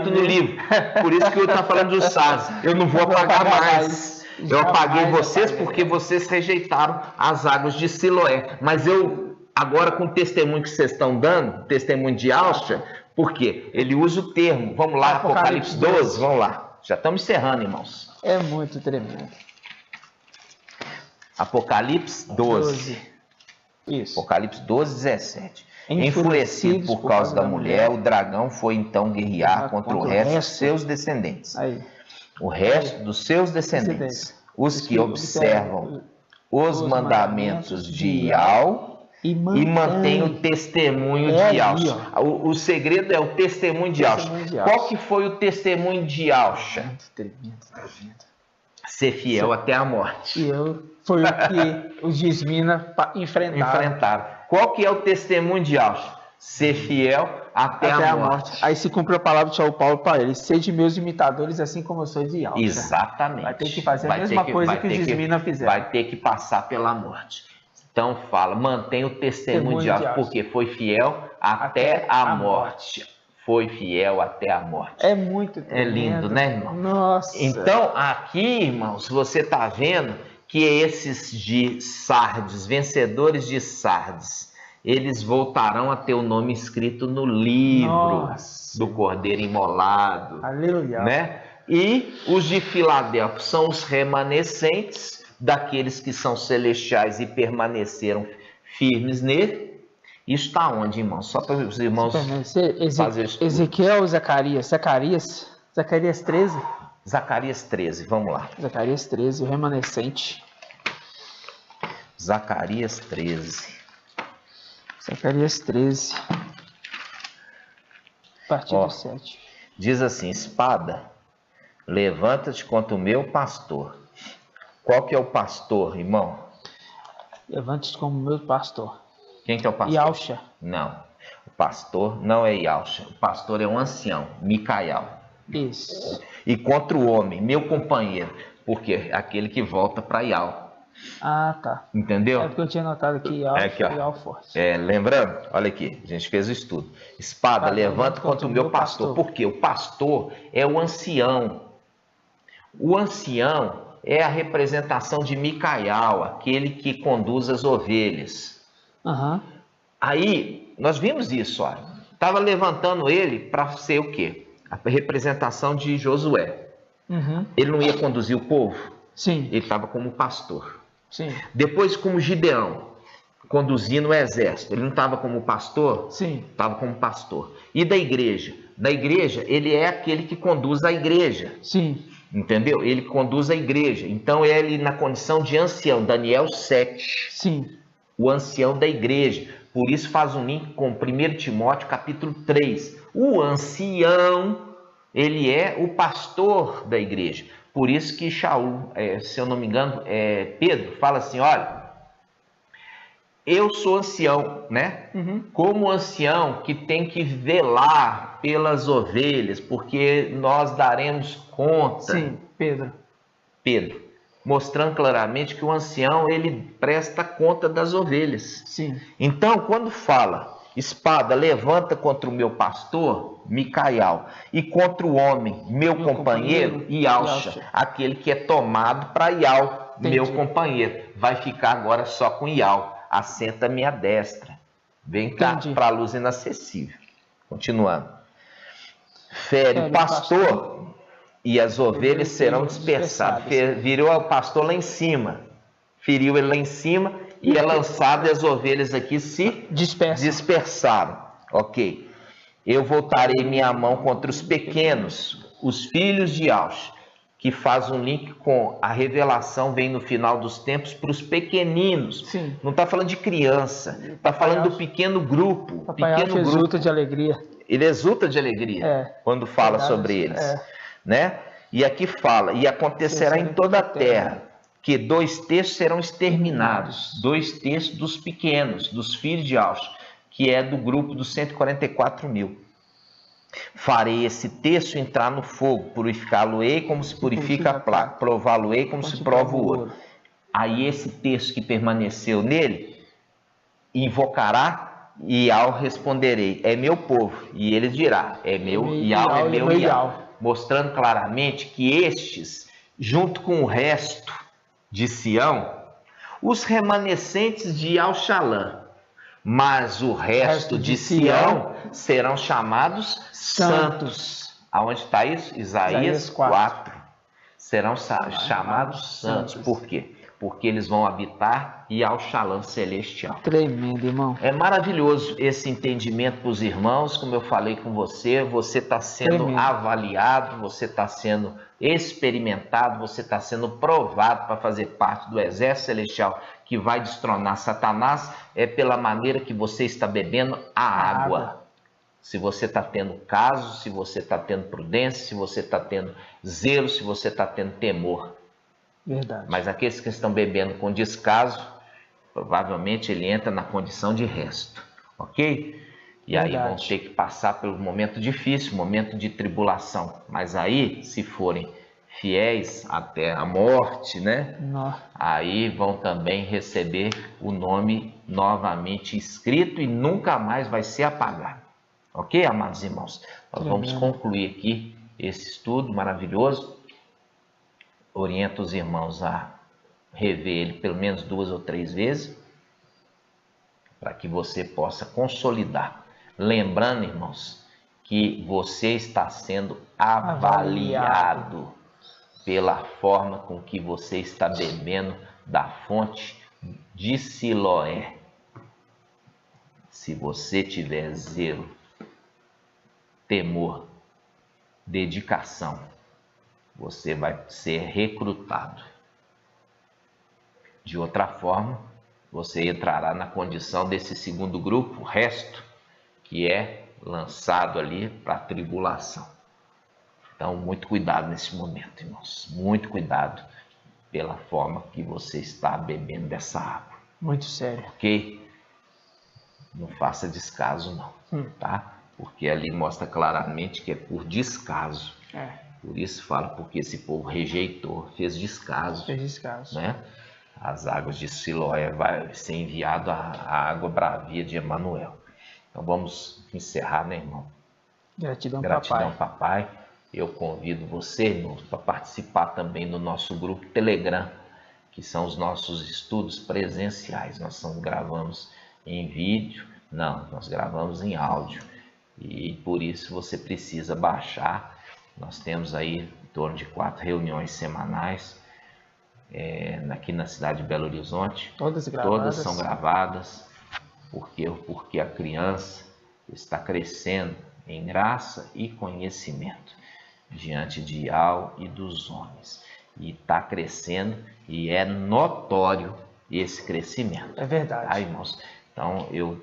no livro. Por isso que eu estou falando dos sábios. Eu não vou apagar mais. Eu apaguei vocês porque vocês rejeitaram as águas de Siloé. Mas eu, agora com o testemunho que vocês estão dando, testemunho de Alcha, porque ele usa o termo. Vamos lá, Apocalipse 12, vamos lá. Já estamos encerrando, irmãos. É muito tremendo. Apocalipse 12. Isso. Apocalipse 12, 17. Enfurecido por causa da mulher, o dragão foi então guerrear contra o resto dos seus descendentes. O resto dos seus descendentes. Os que observam os mandamentos de Ial e mantém o testemunho de Yalcha. O segredo é o testemunho de Yalcha. Qual que foi o testemunho de Yalcha? Ser fiel até a morte. Foi o que os Dismina enfrentaram. Qual que é o testemunho de Yalcha? Ser fiel até a morte. Aí se cumpriu a palavra de Paulo para ele: sede meus imitadores, assim como eu sou de Yalcha. Exatamente. Vai ter que fazer a mesma coisa que os Dismina fizeram. Vai ter que passar pela morte. Então fala, mantém o testemunho de Yalcha, porque foi fiel até a morte. Foi fiel até a morte. É muito tremendo. É lindo, né, irmão? Nossa. Então, aqui, irmãos, você está vendo que esses de Sardes, vencedores de Sardes, eles voltarão a ter o nome escrito no livro do Cordeiro Imolado. Aleluia. Né? E os de Filadélfia são os remanescentes daqueles que são celestiais e permaneceram firmes nele. Isso está onde, irmãos? Só para os irmãos fazer isso. Ezequiel ou Zacarias? Zacarias 13? Zacarias 13, vamos lá. Zacarias 13, o remanescente. Zacarias 13. Zacarias 13. A partir do 7. Diz assim: espada, levanta-te contra o meu pastor. Qual que é o pastor, irmão? Levante-se como meu pastor. Quem que é o pastor? Yalcha. Não. O pastor não é Yalcha. O pastor é um ancião, Micaial. Isso. E contra o homem, meu companheiro, porque é aquele que volta para Ial. Ah, tá. Entendeu? É porque eu tinha notado aqui Ial forte. Lembrando, olha aqui, a gente fez o estudo. Espada, levanta contra o meu pastor. Porque o pastor é o ancião. O ancião é a representação de Micaial, aquele que conduz as ovelhas. Aí, nós vimos isso, olha. Estava levantando ele para ser o quê? A representação de Josué. Ele não ia conduzir o povo? Sim. Ele estava como pastor. Sim. Depois, como Gideão, conduzindo o exército. Ele não estava como pastor? Sim. Estava como pastor. E da igreja? Da igreja, ele é aquele que conduz a igreja. Sim. Entendeu? Ele conduz a igreja. Então, ele na condição de ancião. Daniel 7. Sim. O ancião da igreja. Por isso faz um link com 1 Timóteo capítulo 3. O ancião, ele é o pastor da igreja. Por isso que Shaul, se eu não me engano, Pedro fala assim, olha, eu sou ancião, né? Como ancião que tem que velar pelas ovelhas, porque nós daremos conta. Sim, Pedro. Mostrando claramente que o ancião, ele presta conta das ovelhas. Sim. Então, quando fala, espada, levanta contra o meu pastor, Micaial, e contra o homem, meu companheiro, Yalcha, aquele que é tomado para Ial, meu companheiro, vai ficar agora só com Ial. Assenta a minha destra. Vem cá para a luz inacessível. Continuando. Fere o pastor e as ovelhas serão dispersadas. Virou o pastor lá em cima. Feriu ele lá em cima e é lançado e as ovelhas aqui se dispersaram. Ok. Eu voltarei minha mão contra os pequenos, os filhos de Yalcha, que faz um link com a revelação, vem no final dos tempos para os pequeninos. Sim. Não está falando de criança, está falando do pequeno grupo. Papai Yalcha exulta de alegria. Ele exulta de alegria quando fala sobre eles. Né? E aqui fala, e acontecerá em toda a terra, que 2/3 serão exterminados. 2/3 dos pequenos, dos filhos de Yalcha, que é do grupo dos 144 mil. Farei esse terço entrar no fogo, purificá-lo-ei como se purifica a prata, prová-lo-ei como se prova o ouro. Aí esse terço que permaneceu nele, invocará Iau responderei, é meu povo. E ele dirá, é meu Iau, é meu Iau. Mostrando claramente que estes, junto com o resto de Sião, os remanescentes de Iau-Shalã, mas o resto de Sião serão chamados santos. Aonde está isso? Isaías 4. Serão chamados santos. Por quê? Porque eles vão habitar Iau-Shalã celestial. Tremendo, irmão. É maravilhoso esse entendimento para os irmãos, como eu falei com você está sendo avaliado, você está sendo experimentado, você está sendo provado para fazer parte do exército celestial que vai destronar Satanás, é pela maneira que você está bebendo a água. Se você está tendo caso, se você está tendo prudência, se você está tendo zelo, se você está tendo temor. Verdade. Mas aqueles que estão bebendo com descaso, provavelmente ele entra na condição de resto, ok? E aí vão ter que passar pelo momento difícil, momento de tribulação. Mas aí, se forem fiéis até a morte, né? Aí vão também receber o nome novamente escrito e nunca mais vai ser apagado. Ok, amados irmãos? Nós vamos concluir aqui esse estudo maravilhoso. Oriento os irmãos a rever ele pelo menos 2 ou 3 vezes, para que você possa consolidar. Lembrando, irmãos, que você está sendo avaliado pela forma com que você está bebendo da fonte de Siloé. Se você tiver zelo, temor, dedicação, você vai ser recrutado. De outra forma, você entrará na condição desse segundo grupo, o resto, que é lançado ali para a tribulação. Então, muito cuidado nesse momento, irmãos. Muito cuidado pela forma que você está bebendo dessa água. Muito sério. Ok? Não faça descaso, não. Tá? Porque ali mostra claramente que é por descaso. Por isso fala, porque esse povo rejeitou, fez descaso. Né? As águas de Siloé vai ser enviado a água bravia de Emanuel. Então vamos encerrar, né, irmão? Gratidão, papai. Eu convido você, irmãos, para participar também do nosso grupo Telegram, que são os nossos estudos presenciais. Nós gravamos em vídeo, não, nós gravamos em áudio. E por isso você precisa baixar. Nós temos aí em torno de 4 reuniões semanais aqui na cidade de Belo Horizonte. Todas são gravadas, porque a criança está crescendo em graça e conhecimento diante de Iau e dos homens. E está crescendo e é notório esse crescimento. É verdade. Tá, irmãos? Então eu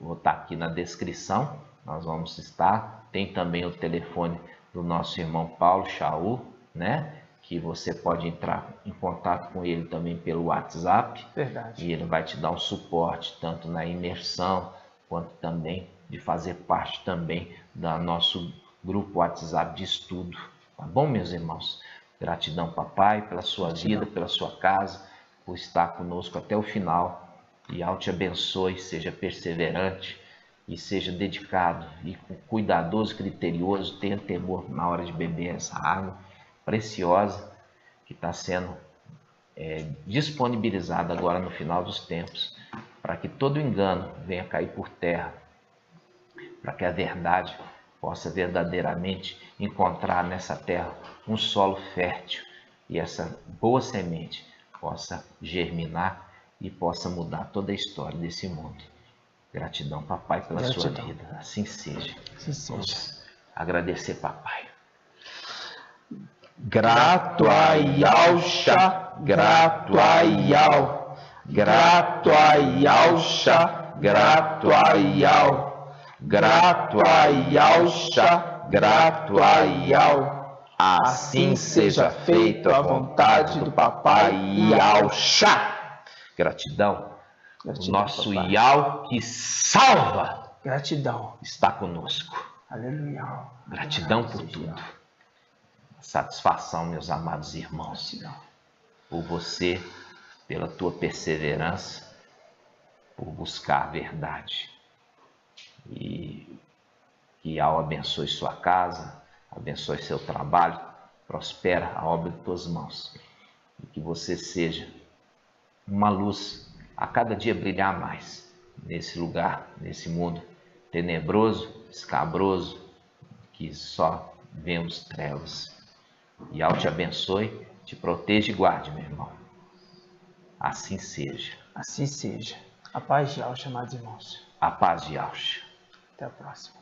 vou estar aqui na descrição, nós vamos estar. Tem também o telefone do nosso irmão Paulo Shaul, né? Que você pode entrar em contato com ele também pelo WhatsApp. Verdade. E ele vai te dar um suporte tanto na imersão quanto também de fazer parte também do nosso grupo WhatsApp de estudo. Tá bom, meus irmãos? Gratidão, papai, pela sua vida, pela sua casa, por estar conosco até o final. E Iau te abençoe, seja perseverante e seja dedicado e cuidadoso, criterioso, tenha temor na hora de beber essa água preciosa que está sendo disponibilizada agora no final dos tempos, para que todo engano venha cair por terra, para que a verdade possa verdadeiramente encontrar nessa terra um solo fértil e essa boa semente possa germinar e possa mudar toda a história desse mundo. Gratidão, papai, pela sua vida. Assim seja. Vamos agradecer, papai. Grato a Iau-Sha, grato a Iau, grato a Iau-Sha, grato a Iau, grato a Iau-Sha, grato a Iau. Assim seja feita a vontade do papai Iau-Sha. Gratidão. O nosso Iau que salva. Gratidão. Está conosco. Aleluia. Gratidão por tudo. Satisfação, meus amados irmãos, por você, pela tua perseverança, por buscar a verdade. E que ao abençoe sua casa, abençoe seu trabalho, prospera a obra de tuas mãos. E que você seja uma luz a cada dia brilhar mais nesse lugar, nesse mundo tenebroso, escabroso, que só vemos trevas. E ao te abençoe, te proteja e guarde, meu irmão. Assim seja. Assim seja. A paz de Yahshua, amados irmãos. A paz de Yahshua. Até a próxima.